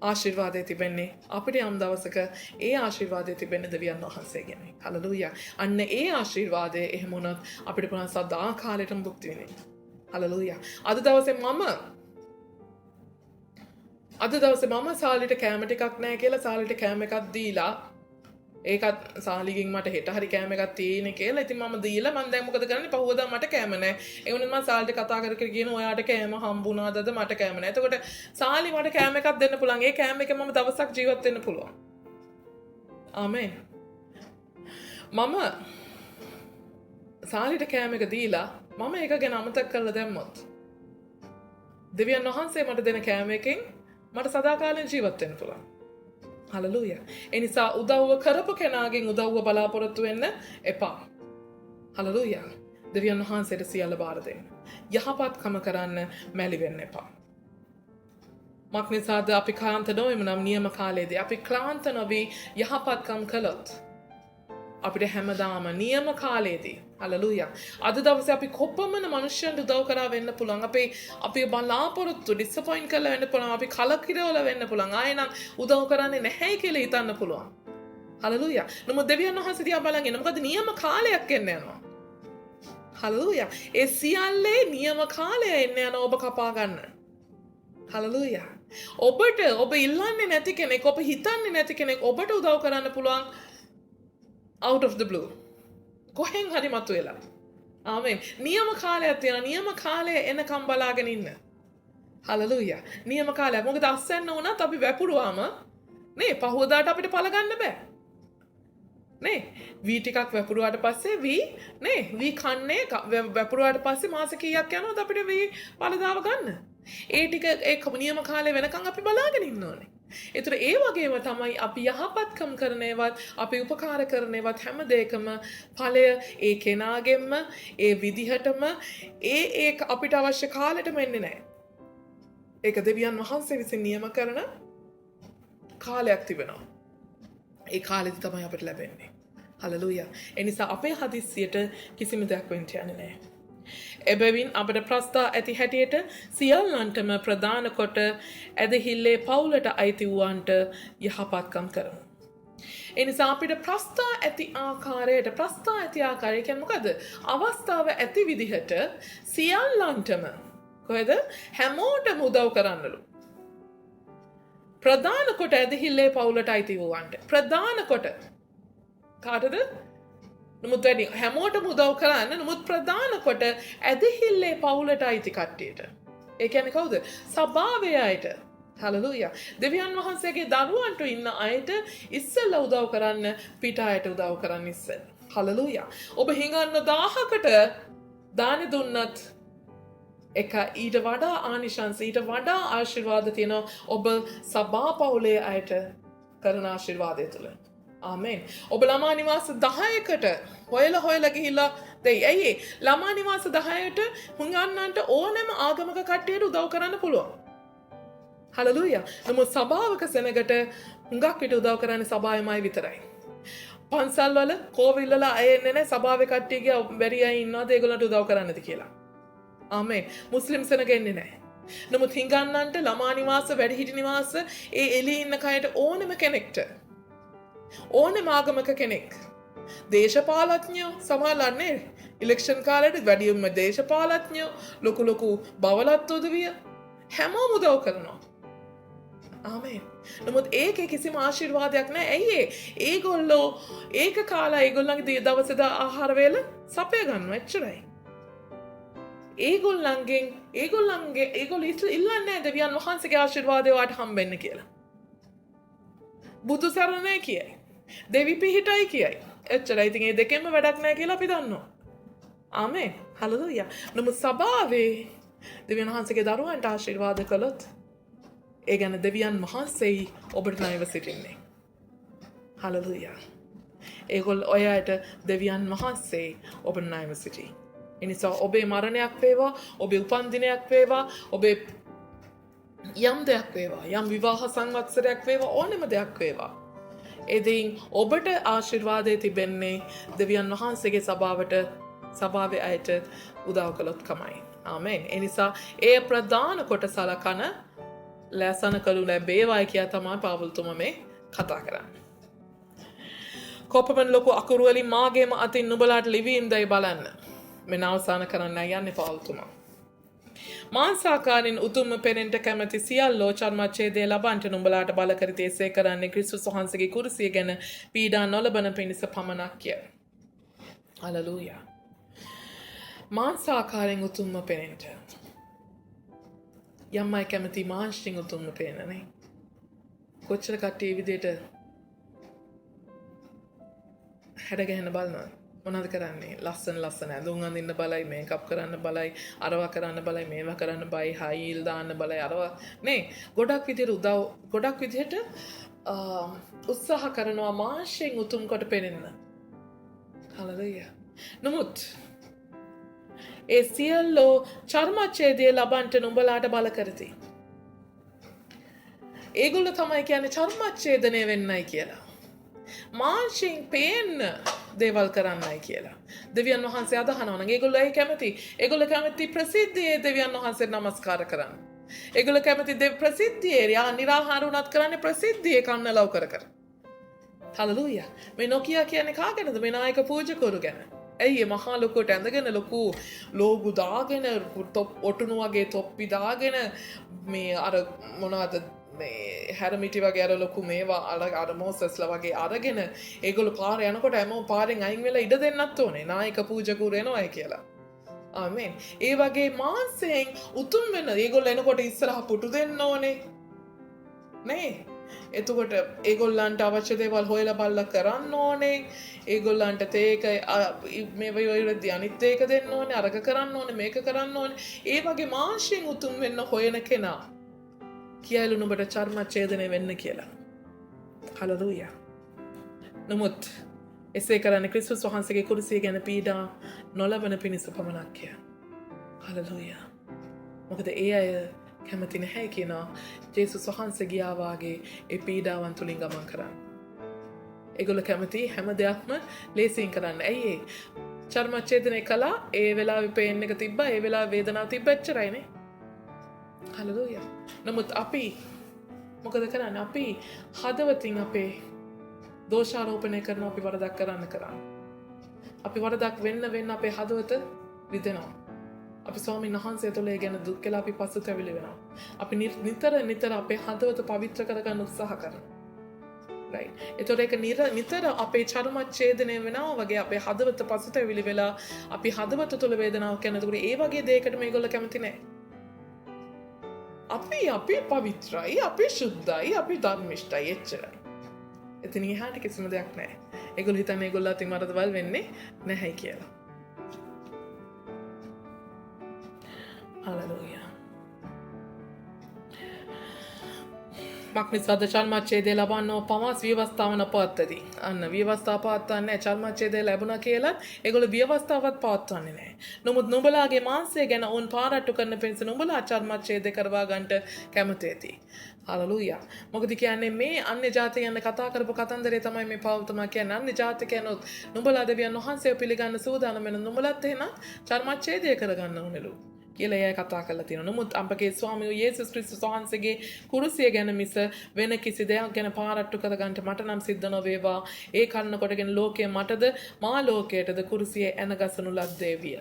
[SPEAKER 1] ආශිර්වාදය තිබෙන්නේ. අපිට යම් දවසක ඒ ආශිර්වාදය තිබෙන්නේ දෙවියන් වහන්සේගෙන්. හලෙලූයා. අන්න ඒ ආශිර්වාදය එහෙම වුණත් අපිට පුළුවන් සදාකාලෙටම භුක්ති විඳින්න. හලෙලූයා. අද දවසේ මම සාලිට කෑම ටිකක් නැහැ කියලා සාලිට කෑම එකක් දීලා ඒකත් සාලිගෙන් මට හෙට හරි කෑම එකක් තියෙන කියලා. ඉතින් මම දීලා මම දැන් මොකද කරන්නේ? පහුවදා මට කෑම නැහැ. ඒ වුණත් මම සාලිට කතා කර කියන ඔයාට කෑම හම්බුණාද? මට කෑම නැහැ. එතකොට සාලි මට කෑම එකක් දෙන්න පුළුවන්. ඒ කෑම එකෙන් මම දවසක් ජීවත් වෙන්න පුළුවන්. ආමෙන්. මම සාලිට කෑම එක දීලා මම ඒක ගැන අමතක කරලා දැම්මොත් දෙවියන් වහන්සේ මට දෙන කෑම එකෙන් මට සදාකාලෙන් ජීවත් වෙන්න පුළුවන්. හලෙලූයා. ඒ නිසා උදව්ව කරපු කෙනාගෙන් උදව්ව බලාපොරොත්තු වෙන්න එපා. හලෙලූයා. දෙවියන් වහන්සේට සියල්ල බාර දෙන්න. යහපත්කම කරන්න මැලි වෙන්න එපා. මක්නිසාද අපි ක්ලාන්ත නොවෙමු නම් නියම කාලයේදී අපි ක්ලාන්ත නොවි යහපත්කම් කළොත් අපිට හැමදාම නියම කාලයේදී හලෙලූයා අද දවසේ අපි කොපමණ මනුෂ්‍යයන්ට උදව් කරා වෙන්න පුළුවන් අපි බලාපොරොත්තු ඩිසපොයින්ට් කරලා වෙන්න පුළුවන් අපි කලකිරවල වෙන්න පුළුවන් ආයෙ නම් උදව් කරන්නේ නැහැ කියලා හිතන්න පුළුවන් හලෙලූයා නමුත් දෙවියන් වහන්සේ දිහා බලන් ඉන්න මොකද නියම කාලයක් එන්න යනවා හලෙලූයා ඒ සියල්ලේ නියම කාලය එන්න යන ඔබ කපා ගන්න හලෙලූයා ඔබට ඔබ ඉල්ලන්නේ නැති කෙනෙක් ඔබ හිතන්නේ නැති කෙනෙක් ඔබට උදව් කරන්න පුළුවන් out of the blue කොහෙන් හරි මතුවෙලා ආමෙන් නියම කාලයක් තියෙනවා නියම කාලය එනකම් බලාගෙන ඉන්න හලෙලූයා නියම කාලයක් මොකද අස්සන්න වුණත් අපි වැපුරුවාම නේ පහවදාට අපිට පළ ගන්න බෑ නේ වී ටිකක් වැපුරුවාට පස්සේ නේ වී කන්නේ වැපුරුවාට පස්සේ මාස කීයක් යනවද අපිට වී පළදාව ගන්න ඒ ටික ඒ නියම කාලේ වෙනකන් අපි බලාගෙන ඉන්න ඕනේ ඒතර ඒ වගේම තමයි අපි යහපත්කම් කරනේවත් අපි උපකාර කරනේවත් හැම දෙයකම ඵලය ඒ කෙනාගෙන්ම ඒ විදිහටම ඒ අපිට අවශ්‍ය කාලෙටම එන්නේ නැහැ. ඒක දෙවියන් වහන්සේ විසින් නියම කරන කාලයක් තිබෙනවා. ඒ කාලෙදි තමයි අපිට ලැබෙන්නේ. හලෙලූයා. ඒ නිසා අපේ හදිස්සියට කිසිම දෙයක් වෙන්න යන්නේ නැහැ. එබැවින් අපට ප්‍රස්ථා ඇති හැටියට සියල්ලන්ටම ප්‍රධාන කොට ඇදහිල්ලේ පවුලට අයිති වූවන්ට යහපත්කම් කරමු. එනිසා අපිට ප්‍රස්ථා ඇති ආකාරයට කියන්නේ මොකද? අවස්ථාව ඇති විදිහට සියල්ලන්ටම කොහෙද? හැමෝටම උදව් කරන්නලු. ප්‍රධාන කොට ඇදහිල්ලේ පවුලට අයිති වූවන්ට. ප්‍රධාන කොට කාටද? නමුත් වැඩි හැමෝටම උදව් කරන්න නමුත් ප්‍රධාන කොට ඇදහිල්ලේ පවුලට අයිති කට්ටියට. ඒ කියන්නේ කවුද? සභාවේ අයට. හලෙලූයා. දෙවියන් වහන්සේගේ දරුවන්ට ඉන්න අයට ඉස්සෙල්ලා උදව් කරන්න පිට අයට උදව් කරන්න ඉස්සෙල්ලා. හලෙලූයා. ඔබ හිඟන්න 1000කට දාන දුන්නත් එක ඊට වඩා ආනිශංස ඊට වඩා ආශිර්වාද තියෙනවා ඔබ සභා පවුලේ අයට කරන ආශිර්වාදය තුළ. ආමෙන්. ඔබ ළමා නිවාස 10කට හොයලා ගිහිල්ලා දෙයි. ඇයි ළමා නිවාස 10ට හුඟන්නන්ට ඕනෑම ආගමක කට්ටියට උදව් කරන්න පුළුවන්. හලෙලූයා. නමුත් සභාවක සෙනගට හුඟක් විට උදව් කරන්නේ සභාවෙමයි විතරයි. පන්සල් වල කෝවිල් වල අය එන්නේ නැහැ සභාවේ කට්ටියගේ බැරි අය ඉන්නවාද ඒගොල්ලන්ට උදව් කරන්නද කියලා. ආමෙන්. මුස්ලිම් සෙනග එන්නේ නැහැ. නමුත් හිඟන්නන්ට ළමා නිවාස වැඩිහිටි නිවාස ඒ එළියේ ඉන්න කයට ඕනෑම කෙනෙක්ට ඕනෙම ආගමක කෙනෙක් දේශපාලඥයෝ සමහරවල්නේ ඉලෙක්ෂන් කාලේට වැඩිම දේශපාලඥයෝ ලොකු බවලත් උදවිය හැමෝම උදව් කරනවා ආමෙන් නමුත් ඒකේ කිසිම ආශිර්වාදයක් නැහැ ඇයි ඒගොල්ලෝ ඒක කාලා ඒගොල්ලන්ගේ දවසේද ආහාර වේල සපය ගන්නවා එච්චරයි ඒගොල්ලෝ ඉල්ලන්නේ නැහැ දෙවියන් වහන්සේගේ ආශිර්වාදය වාට හම්බෙන්න කියලා බුදු සරණයි කියයි. දෙවි පිහිටයි කියයි. එච්චරයි. ඉතින් මේ දෙකෙන්ම වැඩක් නැහැ කියලා අපි දන්නවා. ආමෙන්. හලෙලූයා. නමුත් සභාවේ දෙවියන් වහන්සේගේ දරුවන්ට ආශිර්වාද කළොත් ඒ ගැන දෙවියන් වහන්සේයි ඔබට ණයව සිටින්නේ. හලෙලූයා. ඒගොල්ලෝ ඔයයට දෙවියන් වහන්සේ ඔබට ණයව සිටී. ඒ නිසා ඔබේ මරණයක් වේවා, ඔබේ උපන්දිනයක් වේවා, ඔබේ යම් දෙයක් වේවා යම් විවාහ සංවත්සරයක් වේවා ඕනෙම දෙයක් වේවා එදින් ඔබට ආශිර්වාදය තිබෙන්නේ දෙවියන් වහන්සේගේ සභාවේ අයට උදව් කළොත් කමයි ආමෙන් ඒ නිසා ඒ ප්‍රධාන කොට සලකන ලැසන කළු ලැබේවායි කියා තමයි පාවුල්තුමා මේ කතා කරන්නේ කොපමණ ලොකු අකුරු වලින් මාගේම අතින් නුඹලාට ලිවීම්දයි බලන්න මෙන්න අවසන් කරන්න යන්නේ පාවුල්තුමා මාංසාකාරින් උතුම්ම පෙනෙන්ට කැමති සියල්ලෝ චර්මච්ඡේදය ලබන්ට නුඹලාට බල කර තේසේ කරන්නේ ක්‍රිස්තුස් වහන්සේගේ කුරුසිය ගැන පීඩා නොලබන පිණිස පමණක්ය. හලෙලූයා. මාංසාකාරයෙන් උතුම්ම පෙනෙන්ට. යම් අය කැමති මාංශයෙන් උතුම්ම පේනනේ. කොච්චර කට්ටිය මේ විදිහට හැඩගැහෙන බලනවා. මොනවද කරන්නේ ලස්සන ඇඳුම් අඳින්න බලයි මේකප් කරන්න බලයි අරවා කරන්න බලයි මේවා කරන්න බයි හයිල් දාන්න බලයි අරවා නේ ගොඩක් විදිහට උත්සාහ කරනවා මාංශයෙන් උතුම් කොට පෙනෙන්න හලෙලූයා නමුත් ඒ සියල්ලෝ චර්මච්ඡේදය ලබන්ට නුඹලාට බල කරති ඒගොල්ලෝ තමයි කියන්නේ චර්මච්ඡේදනය වෙන්නයි කියලා මාංශයෙන් පේන්න දේවල් කරන්නයි කියලා. දෙවියන් වහන්සේ අදහනවා නම් ඒගොල්ලෝ ඒ කැමති. ඒගොල්ලෝ කැමති ප්‍රසිද්ධියේ දෙවියන් වහන්සේ නමස්කාර කරන්න. ඒගොල්ලෝ කැමති ප්‍රසිද්ධියේ යා නිරාහාර උනත් කරන්නේ ප්‍රසිද්ධියේ කන්න ලව් කර කර. හලලූයා. මේ නොකියා කියන්නේ කාගෙනද? මේ නායක පූජකවරු ගැන. ඇයි මහා ලොකුට ඇඳගෙන ලොකු ලෝගු දාගෙන ඔටුනු වගේ තොප්පි දාගෙන මේ අර මොනවද මේ හැරමිටි වගේ අර ලොකු මේවා අර මෝසස්ලා වගේ අරගෙන ඒගොල්ලෝ පාර යනකොට හැමෝම පාරෙන් අයින් වෙලා ඉඩ දෙන්නත් ඕනේ නායක පූජකවරු එනවායි කියලා. ආමෙන්. ඒ වගේ මාංශයෙන් උතුම් වෙන ඒගොල්ලෝ එනකොට ඉස්සරහ පුටු දෙන්න ඕනේ. නේ? එතකොට ඒගොල්ලන්ට අවශ්‍ය දේවල් හොයලා බලලා කරන්න ඕනේ. ඒගොල්ලන්ට තේක මේ වෙයිවලදී අනිත් ඒක දෙන්න ඕනේ, අරක කරන්න ඕනේ, මේක කරන්න ඕනේ. ඒ වගේ මාංශයෙන් උතුම් වෙන්න හොයන කෙනා කියලු නුඹට චර්මච්ඡේදනය වෙන්න කියලා. හලලූයා. නමුත් එසේ කරන්නේ ක්‍රිස්තුස් වහන්සේගේ කුරුසිය ගැන පීඩා නොලබන පිණිස පමණක්ය. හලලූයා. මොකද ඒ අය කැමති නැහැ කියනවා ජේසුස් වහන්සේ ගියා වාගේ ඒ පීඩාවන් තුලින් ගමන් කරන්න. ඒගොල්ලෝ කැමති හැම දෙයක්ම ලේසියෙන් කරන්න. ඇයි ඒ? චර්මච්ඡේදනය කළා, ඒ වෙලාවේ පේන් එක තිබ්බා, ඒ වෙලාවේ වේදනාව තිබ්බ එච්චරයිනේ. හලලූයා. නමුත් අපි මොකද කරන්නේ? අපි හදවතින් අපේ දෝෂාරෝපණය කරනවා, අපි වරදක් කරන්න. අපි වරදක් වෙන්න අපේ හදවත රිදෙනවා. අපි ස්වාමීන් වහන්සේ තුළ ඒ ගැන දුක් කියලා අපි පසුතැවිලි වෙනවා. අපි නිතර අපේ හදවත පවිත්‍ර කරගන්න උත්සාහ කරනවා. right. ඒතකොට ඒක නිතර අපේ චර්මච්ඡේදනය වෙනවා වගේ අපේ හදවත පසුතැවිලි වෙලා අපි හදවත තුළ වේදනාවක් කරන. ඒතකොට ඒ වගේ දෙයකට මේගොල්ලෝ කැමති නැහැ. අපි පවිත්‍රයි, අපි ශුද්ධයි, අපි ධර්මිෂ්ඨයි එච්චරයි. එතනින් එහාට කිසිම දෙයක් නැහැ. ඒගොල්ලෝ හිතන්නේ ඒගොල්ලෝ අතින් වරදවල් වෙන්නේ නැහැ කියලා. හලලූයා. මක්නිසාද චර්මච්ඡේදය ලබන්නෝ පමස් ව්‍යවස්ථාවන පවත්තති. අන්න ව්‍යවස්ථාව පවත්වන්නේ චර්මච්ඡේදය ලැබුණා කියලා ඒගොල්ලෝ ව්‍යවස්ථාවත් පවත්වන්නේ නැහැ. නමුත් නුඹලාගේ මාංශය ගැන ඕන් පාරට්ටු කරන පිණිස නුඹලා චර්මච්ඡේදය කරවා ගන්නට කැමති ඇති. හලලූයා. මොකද කියන්නේ මේ අන්‍ය ජාතියන් කතා කරපු කතන්දරේ තමයි මේ පෞල්තුමා කියන්නේ. අන්‍ය ජාතිකයන්ොත් නුඹලා දෙවියන් වහන්සේව පිළිගන්න සූදානම් වෙන නුඹලත් එහෙනම් චර්මච්ඡේදය කරගන්න ඕනෙලු. කියලා එයා කතා කරලා තියෙනවා. නමුත් අපගේ ස්වාමී යේසුස් ක්‍රිස්තුස් වහන්සේගේ කුරුසිය ගැන මිස වෙන කිසි දෙයක් ගැන පාරට්ටු කරගන්න මට නම් සිද්ධ නොවේවා. ඒ කන්න කොටගෙන ලෝකයේ මටද මා ලෝකයටද කුරුසියේ එනගසනු ලද්දේවිය.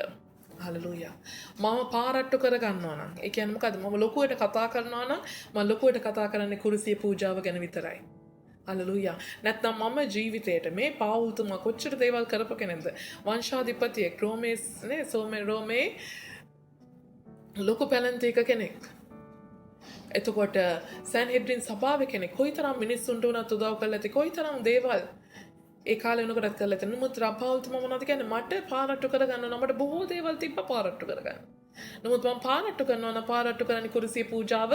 [SPEAKER 1] හලලූයා. මම පාරට්ටු කරගන්නවා නම් ඒ කියන්නේ මොකද්ද? මම ලොකුවට කතා කරනවා නම් මම ලොකුවට කතා කරන්නේ කුරුසිය පූජාව ගැන විතරයි. හලලූයා. නැත්නම් මම ජීවිතේට මේ පාවුල්තුමා කොච්චර දේවල් කරපු කෙනෙක්ද? වංශාධිපතියෙක් රෝමේ ලොකු පැලැන්තික කෙනෙක්. එතකොට සැන්හෙඩ්‍රින් සභාවේ කෙනෙක් කොයිතරම් මිනිස්සුන්ට උනත් උදව් කරලා ඇති, කොයිතරම් දේවල් ඒ කාලේ උනකටත් කරලා ඇති. නමුත් රපාවුල්තුමා මොනවද කියන්නේ? මට පාරට්ටු කරගන්න මට බොහෝ දේවල් තිබ්බ පාරට්ටු කරගන්න. නමුත් මම පාරට්ටු කරනවා නම් පාරට්ටු කරන්නේ කුරුසිය පූජාව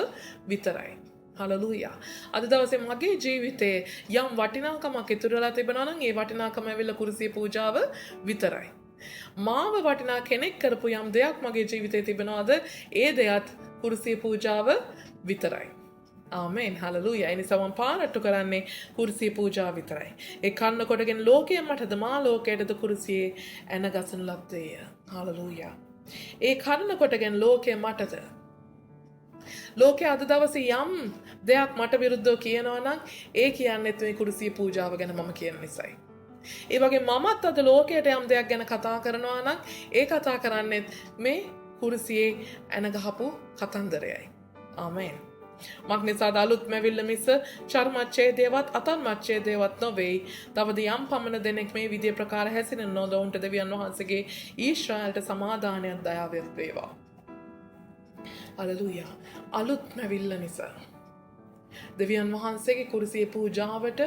[SPEAKER 1] විතරයි. හලලූයා. අද දවසේ මගේ ජීවිතේ යම් වටිනාකමක් ඉතුරුලා තිබෙනවා නම් ඒ වටිනාකම ඇවිල්ලා කුරුසිය පූජාව විතරයි. මාව වටිනා කෙනෙක් කරපු යම් දෙයක් මගේ ජීවිතේ තිබෙනවාද ඒ දෙයත් කුරුසිය පූජාව විතරයි. ආමෙන්. හලලූයා. ඒ නිසා මම පාරට්ටු කරන්නේ කුරුසිය පූජාව විතරයි. ඒ කන්න කොටගෙන ලෝකයෙන් මටද මා ලෝකයටද කුරුසියේ එනගසනු ලද්දේය. හලලූයා. ඒ කන්න කොටගෙන ලෝකයෙන් මටද ලෝකයේ අද දවසේ යම් දෙයක් මට විරුද්ධව කියනවා නම් ඒ කියන්නේත් මේ කුරුසිය පූජාව ගැන මම කියන නිසායි. ඒ වගේ මමත් අද ලෝකයට යම් දෙයක් ගැන කතා කරනවා නම් ඒ කතා කරන්නේ මේ කුරුසියේ ඇනගහපු කතන්දරයයි. ආමෙන්. මක්නිසාද අලුත් මැවිල්ල මිස චර්මච්ඡේදයවත් අතර්මච්ඡේදයවත් නොවේ. තවද යම් පමණ දෙනෙක් මේ විදිය ප්‍රකාර හැසිරෙන නොදවුන්ට දෙවියන් වහන්සේගේ ඊශ්‍රායලට සමාදානයක් දයාවත් වේවා. හලලූයා. අලුත් මැවිල්ල නිසා දෙවියන් වහන්සේගේ කුරුසියේ පූජාවට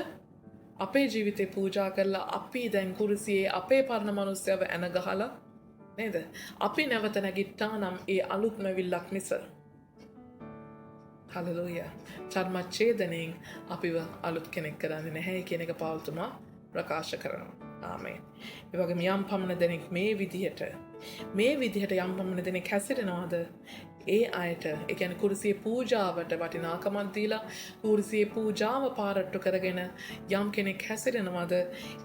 [SPEAKER 1] අපේ ජීවිතේ පූජා කරලා අපි දැන් කුරුසියේ අපේ පරණ මනුස්සයව ඇනගහලා නේද? අපි නැවත නැගිට්ටා නම් ඒ අලුත් මැවිල්ලක් නිසා. හලලූයා. චර්මච්ඡේදනයෙන් අපිව අලුත් කෙනෙක් කරන්නේ නැහැ කියන එක පෞල්තුමා ප්‍රකාශ කරනවා. ආමෙන්. ඒ වගේම යම් පමණ දෙනෙක් මේ විදිහට යම් පමණ දෙනෙක් හැසිරෙනවාද ඒ අයට ඒ කියන්නේ කුරුසියේ පූජාවට වටිනාකමක් දීලා කුරුසියේ පූජාව පාරට්ටු කරගෙන යම් කෙනෙක් හැසිරෙනවද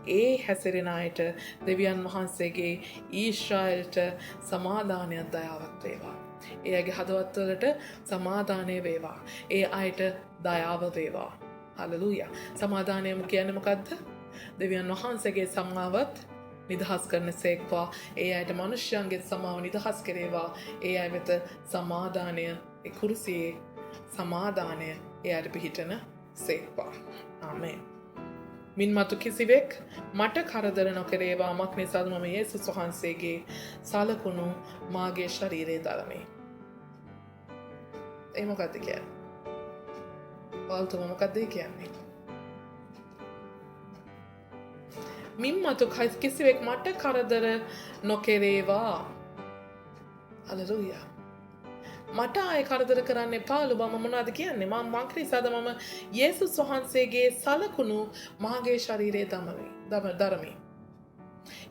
[SPEAKER 1] ඒ හැසිරෙන අයට දෙවියන් වහන්සේගේ ඊශ්‍රායලට සමාදානයක් දයාවක් වේවා. ඒ අයගේ හදවත්වලට සමාදානය වේවා. ඒ අයට දයාව වේවා. හලලූයා. සමාදානයම කියන්නේ මොකද්ද? දෙවියන් වහන්සේගේ සමාවත් නිදහස් කරන සේක්වා. ඒ අයට මනුෂ්‍යයන්ගේ සමාව නිදහස් කරේවා. ඒ අය වෙත සමාදානය ඒ කුරුසියේ සමාදානය ඒ අයට පිහිටන සේක්වා. ආමේන්. මින් මතු කිසිවෙක් මට කරදර නොකරේවා මක් නිසාද මම යේසුස් වහන්සේගේ සලකුණු මාගේ ශරීරයේ දරමි. ඒ මොකද්ද කියන්නේ? පාවුල්තුම මොකද්ද කියන්නේ? මින් මතු කිසිවෙක් මට කරදර නොකරේවා. හලෙලූයා. මට ආයේ කරදර කරන්න එපා ලුබ මම මොනවද කියන්නේ? මම නිසාද මම යේසුස් වහන්සේගේ සලකුණු මාගේ ශරීරයේ දරමි.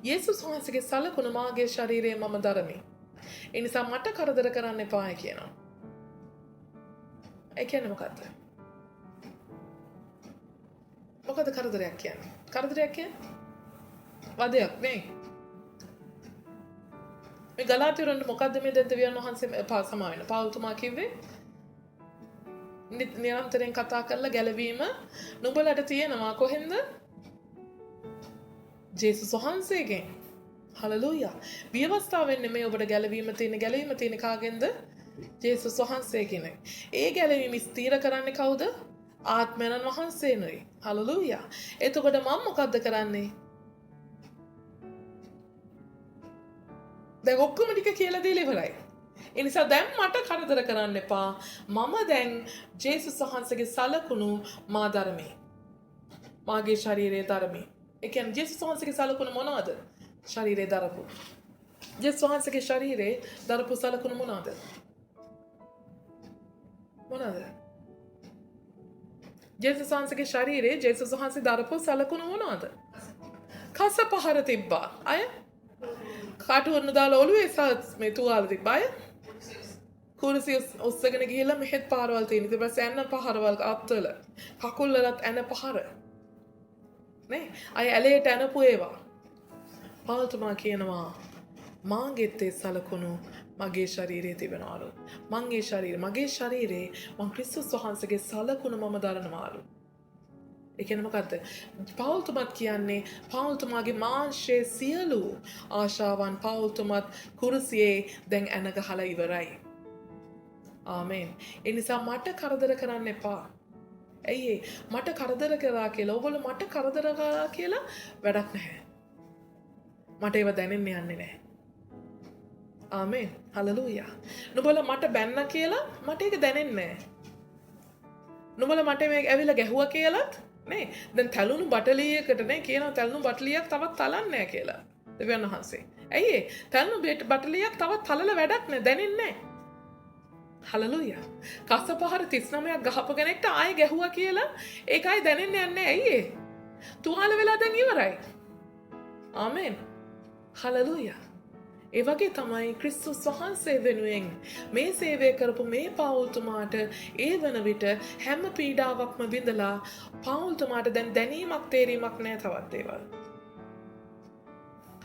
[SPEAKER 1] යේසුස් වහන්සේගේ සලකුණු මාගේ ශරීරයේ මම දරමි. ඒ නිසා මට කරදර කරන්න එපා කියනවා. ඒ කියන්නේ මොකද්ද? මොකද කරදරයක් කියන්නේ? කරදරයක් කියන්නේ වදයක් නේ. මේ ගලාතියරන්ට මොකද්ද මේ දෙවියන් වහන්සේ සමා වෙන පාවුල්තුමා කිව්වේ? නිරන්තරයෙන් කතා කරලා ගැලවීම නුඹලට තියෙනවා කොහෙන්ද? ජේසුස් වහන්සේගෙන්. හලෙලූයා. විවස්ථාව වෙන්නේ මේ ඔබට ගැලවීම තියෙන කාගෙන්ද? ජේසුස් වහන්සේගෙන්. ඒ ගැලවීම ස්ථිර කරන්නේ කවුද? ආත්මයන් වහන්සේනොයි. හලෙලූයා. එතකොට මම මොකද්ද කරන්නේ? දැන් ඔක්කොම ටික කියලා දීලා ඉවරයි. ඒ නිසා දැන් මට කරදර කරන්න එපා. මම දැන් ජේසුස් වහන්සේගේ සලකුණු මා දරමි. මාගේ ශරීරයේ දරමි. ඒ කියන්නේ ජේසුස් වහන්සේගේ සලකුණු මොනවද? ශරීරයේ දරපු. ජේසුස් වහන්සේගේ ශරීරයේ දරපු සලකුණු මොනවද? මොනවද? ජේසුස් වහන්සේගේ ශරීරයේ ජේසුස් වහන්සේ දරපු සලකුණු මොනවද? කස පහර තිබ්බා. අය කාටුවරන දාලා ඔළුවේ මේ තුවාල තිබ්බා. අය කුරුසිය ඔස්සගෙන ගිහිල්ලා මෙහෙත් පාරවල් තියෙන. ඊට පස්සේ ඇන පහරවල් අත්වල කකුල් වලත් ඇන පහර. නේ? අය ඇලේට ඇනපු ඒවා. පාවුල්තුමා කියනවා මාගෙත් ඒ සලකුණු මගේ ශරීරයේ තිබෙනවලු. මගේ ශරීරේ මං ක්‍රිස්තුස් වහන්සේගේ සලකුණු මම දරනවාලු. ඒ කියන්නේ මොකද්ද? පාවුල්තුමත් කියන්නේ පාවුල්තුමාගේ මාංශයේ සියලු ආශාවන් පාවුල්තුමත් කුරුසියේ දැන් ඇන ගහලා ඉවරයි. ආමේන්. ඒ නිසා මට කරදර කරන්න එපා. ඇයි මට කරදර කරා කියලා ඔයගොල්ලෝ මට කරදර කරා කියලා වැඩක් නැහැ. මට ඒව දැනෙන්න යන්නේ නැහැ. ආමේන්. හලෙලූයා. නුඹලා මට බැන්න කියලා මට ඒක දැනෙන්නේ නැහැ. නුඹලා මට මේ ඇවිල්ලා ගැහුවා කියලාත් නේ දැන් තලුණු බටලියකට නේ කියනවා තලුණු බටලියක් තවත් තලන්නේ නැහැ කියලා. දෙවියන් වහන්සේ. ඇයි තලුණු බටලියක් තවත් තලලා වැඩක් නැහැ දැනෙන්නේ නැහැ. හලෙලූයා. කස පහර 39ක් ගහපු කෙනෙක්ට ආයෙ ගැහුවා කියලා ඒකයි දැනෙන්නේ නැහැ. ඇයි තුවාල වෙලා දැන් ඉවරයි. ආමේන්. හලෙලූයා. ඒ වගේ තමයි ක්‍රිස්තුස් වහන්සේ වෙනුවෙන් මේ සේවය කරපු මේ පාවුල්තුමාට ඒ වන විට හැම පීඩාවක්ම විඳලා පාවුල්තුමාට දැන් දැනීමක් තේරීමක් නැහැ තවත් දේවල්.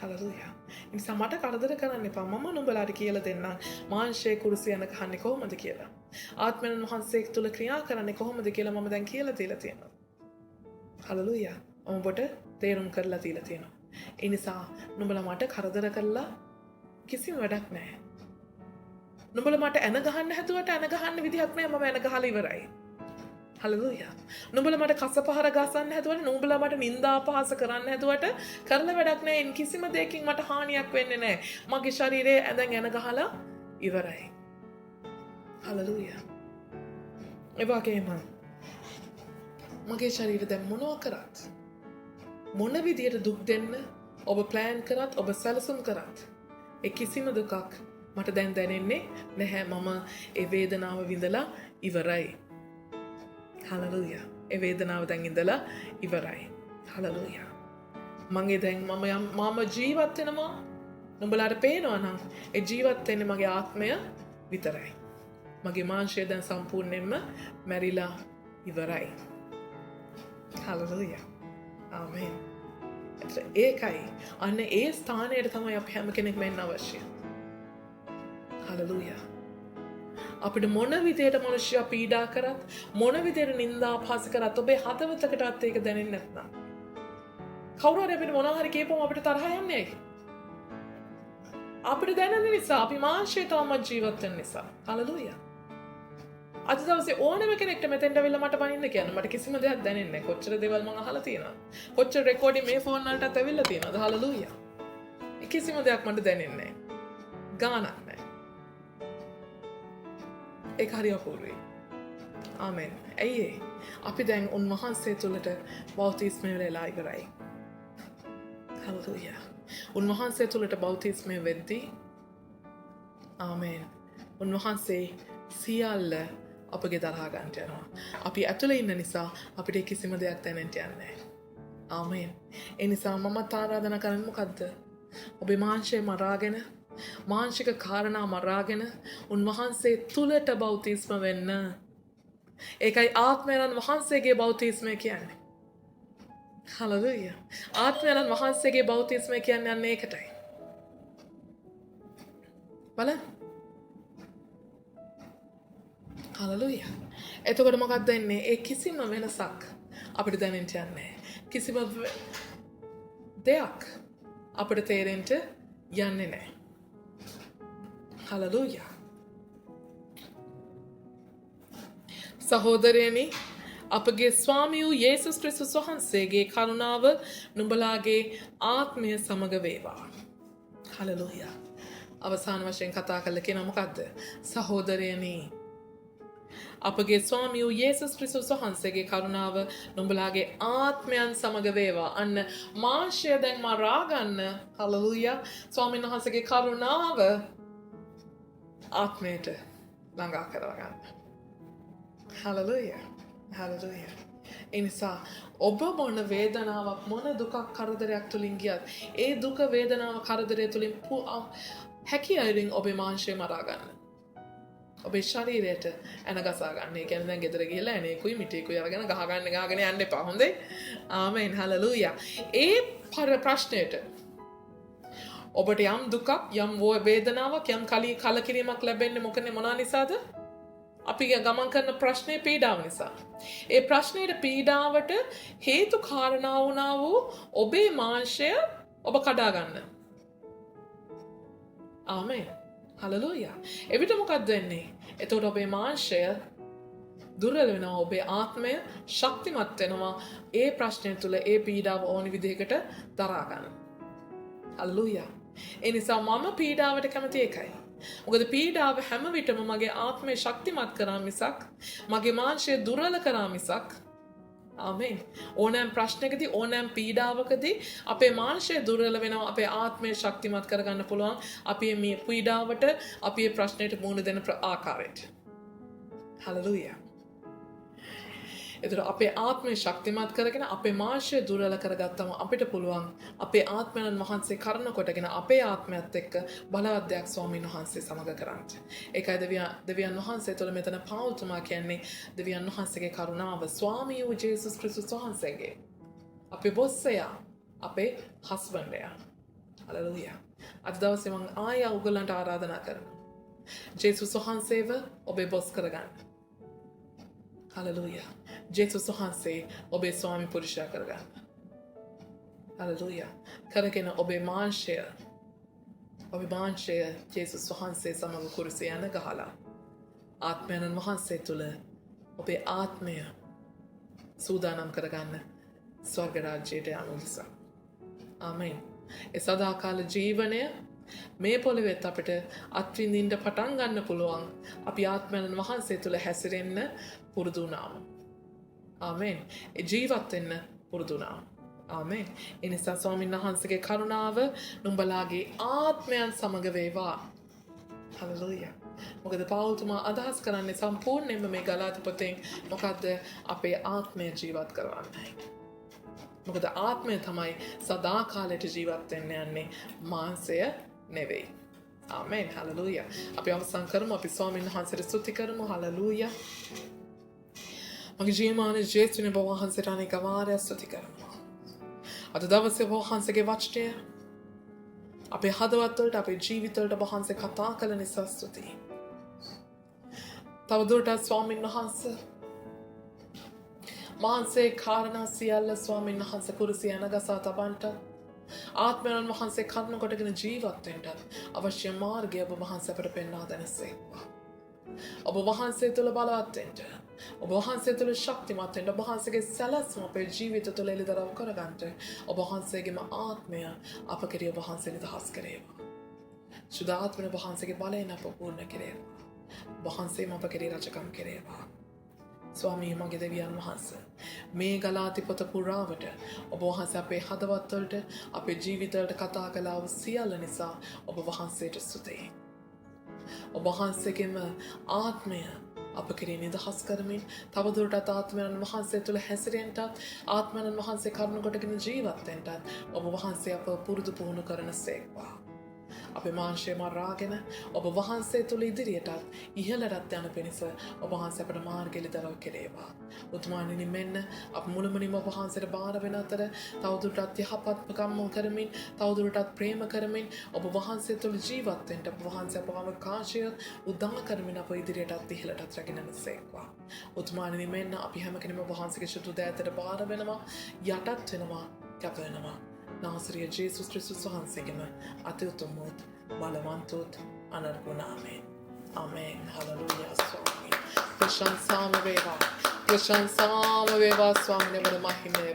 [SPEAKER 1] හලෙලූයා. ඒ නිසා මට කරදර කරන්න එපා. මම නුඹලාට කියලා දෙන්නම් මාංශයේ කුරුසිය යන කන්නේ කොහොමද කියලා. ආත්මයන් වහන්සේ තුල ක්‍රියා කරන්නේ කොහොමද කියලා මම දැන් කියලා දීලා තියෙනවා. හලෙලූයා. මම ඔබට තේරුම් කරලා දීලා තියෙනවා. ඒ නිසා නුඹලා මට කරදර කළා කිසිම වැඩක් නැහැ. නුඹලා මට ඇන ගහන්න හැදුවට ඇන ගහන්න විදිහක් නැහැ. මම ඇන ගහලා ඉවරයි. හලෙලූයා. නුඹලා මට කස පහර ගසන්න හැදුවට නුඹලා මට නිନ୍ଦා අපහාස කරන්න හැදුවට කරලා වැඩක් නැහැ. කිසිම දෙයකින් මට හානියක් වෙන්නේ නැහැ. මගේ ශරීරයේ ඇඳන් ඇන ගහලා ඉවරයි. හලෙලූයා. ඒ වගේම මගේ ශරීරය දැන් මොනවා කරත් මොන විදියට දුක් දෙන්න ඔබ ප්ලෑන් කරත් ඔබ සැලසුම් කරත් ඒ කිසිම දුකක් මට දැන් දැනෙන්නේ නැහැ. මම ඒ වේදනාව විඳලා ඉවරයි. හලෙලූයා. ඒ වේදනාව දැන් ඉඳලා ඉවරයි. හලෙලූයා. මගේ දැන් මම ජීවත් වෙනවා. නුඹලාට පේනවා නම් ඒ ජීවත් වෙන්නේ මගේ ආත්මය විතරයි. මගේ මාංශය දැන් සම්පූර්ණයෙන්ම මැරිලා ඉවරයි. හලෙලූයා. ආමේන්. ඒකයි. අන්න ඒ ස්ථානයට තමයි අපි හැම කෙනෙක්ම එන්න අවශ්‍ය. හලෙලූයා. අපිට මොන විදියට මනුෂ්‍යයා පීඩා කරත්, මොන විදියට නින්දා අපහාස කරත් ඔබේ හදවතකටත් ඒක දැනෙන්නේ නැත්නම්, කවුරු හරි අපිට මොනවා හරි කියපුවම අපිට තරහ යන්නේ ඇයි? අපිට දැනෙන නිසා, අපි මාංශය තාමත් ජීවත් වෙන නිසා. හලෙලූයා. අද දවසේ ඕනම කෙනෙක්ට මෙතෙන්ට ඇවිල්ලා මට බනින්න කියන්න මට කිසිම දෙයක් දැනෙන්නේ නැහැ. කොච්චර දේවල් මම අහලා තියෙනවද? කොච්චර රෙකෝඩින් මේ ෆෝන් වලටත් ඇවිල්ලා තියෙනවද? හලෙලූයා. කිසිම දෙයක් මට දැනෙන්නේ නැහැ. ගානක් නැහැ. ඒක හරි අපූර්වයි. ආමෙන්. ඇයි ඒ? අපි දැන් උන්වහන්සේ තුළට බෞතිස්මය වෙලා ඉවරයි. හලෙලූයා. උන්වහන්සේ තුළට බෞතිස්මය වෙද්දී ආමෙන්. උන්වහන්සේ සියල්ල අපගේ දරා ගන්නට යනවා. අපි ඇතුළේ ඉන්න නිසා අපිට කිසිම දෙයක් දැනෙන්න යන්නේ නැහැ. ආමෙන්. ඒ නිසා මම ආරාධනා කරන්නේ මොකද්ද? ඔබේ මාංශය මරාගෙන, මාංශික කාරණා මරාගෙන උන්වහන්සේ තුළට බෞතිස්ම වෙන්න. ඒකයි ආත්මයන් වහන්සේගේ බෞතිස්මය කියන්නේ. හලෙලූයා. ආත්මයන් වහන්සේගේ බෞතිස්මය කියන්නේ අන්න ඒකටයි. බලන්න. හලෙලූයා. එතකොට මොකක්ද වෙන්නේ? ඒ කිසිම වෙනසක් අපිට දැනෙන්න යන්නේ නැහැ. කිසිම දෙයක් අපිට තේරෙන්න යන්නේ නැහැ. හලෙලූයා. සහෝදරයනි, අපගේ ස්වාමී වූ යේසුස් ක්‍රිස්තුස් වහන්සේගේ කරුණාව නුඹලාගේ ආත්මය සමග වේවා. හලෙලූයා. අවසාන වශයෙන් කතා කළ කෙනා මොකද්ද? සහෝදරයනි, අපගේ ස්වාමී වූ යේසුස් ක්‍රිස්තුස් වහන්සේගේ කරුණාව නුඹලාගේ ආත්මයන් සමග වේවා. අන්න මාංශය දැන් මරා ගන්න. හලෙලූයා. ස්වාමීන් වහන්සේගේ කරුණාව ආත්මයට ළඟා කරව ගන්න. හලෙලූයා. හලෙලූයා. ඒ නිසා ඔබ මොන වේදනාවක්, මොන දුකක්, කරදරයක් තුලින් ගියත් ඒ දුක, වේදනාව, කරදරය තුලින් හැකි අයුරින් ඔබේ මාංශය මරා ගන්න. ඔබේ ශරීරයට ඇනගසා ගන්න. ඒ කියන්නේ දැන් ගෙදර ගිහලා ඇනේකුයි මිටිකුයි අරගෙන ගහගෙන යන්න එපා. හොඳේ? ආමෙන්. හලෙලූයා. ඒ ප්‍රශ්නයට ඔබට යම් දුකක්, යම් වේදනාවක්, යම් කලකිරීමක් ලැබෙන්නේ මොනවා නිසාද? අපි ගමන් කරන ප්‍රශ්නේ පීඩාව නිසා. ඒ ප්‍රශ්නයේ පීඩාවට හේතු කාරණා වුණා වූ ඔබේ මාංශය ඔබ කඩා ගන්න. ආමෙන්. හලෙලූයා. එවිට මොකක්ද වෙන්නේ? එතකොට ඔබේ මාංශය දුර්වල වෙනවා, ඔබේ ආත්මය ශක්තිමත් වෙනවා. ඒ ප්‍රශ්නය තුළ ඒ පීඩාව ඕනි විදිහකට දරා ගන්න. හලෙලූයා. ඒ නිසා මම පීඩාවට කැමති එකයි. මොකද පීඩාව හැම විටම මගේ ආත්මය ශක්තිමත් කරා මිසක්, මගේ මාංශය දුර්වල කරා මිසක්. ආමෙන්. ඕනෑම ප්‍රශ්නකදී, ඕනෑම පීඩාවකදී අපේ මාංශය දුර්වල වෙනවා. අපේ ආත්මය ශක්තිමත් කරගන්න පුළුවන් අපි මේ පීඩාවට, අපි මේ ප්‍රශ්නෙට මුහුණ දෙන ආකාරයට. හලෙලූයා. එතකොට අපේ ආත්මය ශක්තිමත් කරගෙන අපේ මාංශය දුර්වල කරගත්තම අපිට පුළුවන් අපේ ආත්මයන් වහන්සේ කරන කොටගෙන අපේ ආත්මයත් එක්ක බලවත් දෙයක් ස්වාමීන් වහන්සේ සමග කරන්න. ඒකයි දෙවියන් වහන්සේ තුළ මෙතන පාවුල්තුමා කියන්නේ දෙවියන් වහන්සේගේ කරුණාව, ස්වාමී වූ ජේසුස් ක්‍රිස්තුස් වහන්සේගේ, අපේ බොස්සයා, අපේ හස්බන්ඩයා. හලෙලූයා. අද දවසේ මම ආයෙ ඔයගොල්ලන්ට ආරාධනා කරනවා. ජේසුස් වහන්සේව ඔබේ බොස් කරගන්න. හලෙලූයා. ජේසුස් වහන්සේ ඔබේ ස්වාමි පුරුෂයා කරගන්න. හලෙලූයා. කරගෙන ඔබේ මාංශය ජේසුස් වහන්සේ සමග කුරුසේ යන ගහලා ආත්මයන් වහන්සේ තුළ ඔබේ ආත්මය සූදානම් කරගන්න ස්වර්ග රාජ්‍යයට යන නිසා. ආමෙන්. ඒ සදාකාල ජීවනය මේ පොළොවේත් අපිට අත්විඳින්න පටන් ගන්න පුළුවන් අපි ආත්මයන් වහන්සේ තුළ හැසිරෙන්න පුරුදු වුණාම. ආමෙන්. ජීවත් වෙන්න පුරුදු වුණාම. ආමෙන්. ඒ නිසා ස්වාමීන් වහන්සේගේ කරුණාව නුඹලාගේ ආත්මයන් සමග වේවා. හලෙලූයා. මොකද පාවුල්තුමා අදහස් කරන්නේ සම්පූර්ණයෙන්ම මේ ගලාති පොතෙන් මොකද්ද? අපේ ආත්මය ජීවත් කරවන්නයි. මොකද ආත්මය තමයි සදාකාලයට ජීවත් වෙන්න යන්නේ, මාංශය නෙවෙයි. ආමෙන්. හලෙලූයා. අපි අවසන් කරමු. අපි ස්වාමීන් වහන්සේට ස්තුති කරමු. හලෙලූයා. මගේ ජීවමානයේ ජේසුනේ ඔබ වහන්සේට අනේක වාරයක් ස්තුති කරමු. අද දවසේ ඔබ වහන්සේගේ වචනය අපේ හදවත් වලට අපේ ජීවිත වලට ඔබ වහන්සේ කතා කළ නිසා ස්තුතියි. තවදුරටත් ස්වාමීන් වහන්සේ මාන්සේ කාරණා සියල්ල ස්වාමීන් වහන්සේ කුරුසිය නගසා තබන්නට ආත්මයන් වහන්සේ කරුණ කොටගෙන ජීවත් වෙන්නට අවශ්‍ය මාර්ගය ඔබ වහන්සේ අපට පෙන්වා දෙනසේක්වා. ඔබ වහන්සේ තුළ බලවත් වෙන්න, ඔබ වහන්සේ තුළ ශක්තිමත් වෙන්න, ඔබ වහන්සේගේ සැලැස්ම අපේ ජීවිත තුළ එළිදරව් කරගන්නට ඔබ වහන්සේගේම ආත්මය අප කෙරෙහි ඔබ වහන්සේ නිදහස් කරේවා. සුදාත්මන ඔබ වහන්සේගේ බලයෙන් අප පූර්ණ කරේවා. ඔබ වහන්සේම අප කෙරෙහි රජකම් කරේවා. ස්වාමී මගේ දෙවියන් වහන්සේ මේ ගලාති පොත පුරාවට ඔබ වහන්සේ අපේ හදවත් වලට අපේ ජීවිත වලට කතා කළා වූ සියල්ල නිසා ඔබ වහන්සේට ස්තුතියි. ඔබ වහන්සේගේම ආත්මය අප කෙරෙහි නිදහස් කරමින් තවදුරටත් ආත්මයන් වහන්සේ තුළ හැසිරෙන්නට ආත්මයන් වහන්සේ කරුණ කොටගෙන ජීවත් වෙන්නට ඔබ වහන්සේ අප පුරුදු පුහුණු කරනසේක්වා. අපේ මාංශය මරාගෙන ඔබ වහන්සේ තුළ ඉදිරියටත් ඉහළටත් යන පිණිස ඔබ වහන්සේ අපට මාර්ගය එළිදරව් කෙරේවා. උතුමාණෙනි මෙන්න අප මුළුමනින්ම ඔබ වහන්සේට බාර වෙන අතර තවදුරටත් යහපත්ම කම්ම කරමින් තවදුරටත් ප්‍රේම කරමින් ඔබ වහන්සේ තුළ ජීවත් වෙන්න ඔබ වහන්සේ අපව අවකාශය උදා කරමින් අප ඉදිරියටත් ඉහළටත් රැගෙන යනසේක්වා. උතුමාණෙනි මෙන්න අපි හැම කෙනෙම ඔබ වහන්සේගේ ශුද්ධ දෑතට බාර වෙනවා, යටත් වෙනවා, කැප වෙනවා. නාසරිය ජේසුස් ක්‍රිස්තුස් වහන්සේගේම අතිඋතුම්වත් බලවන්තොත් අනර්ගුණාමෙන්. ආමෙන්. හලෙලූයා ස්වාමී. ප්‍රශංසාම වේවා. ප්‍රශංසාම වේවා ස්වාමීන් වහන්සේ මහිමය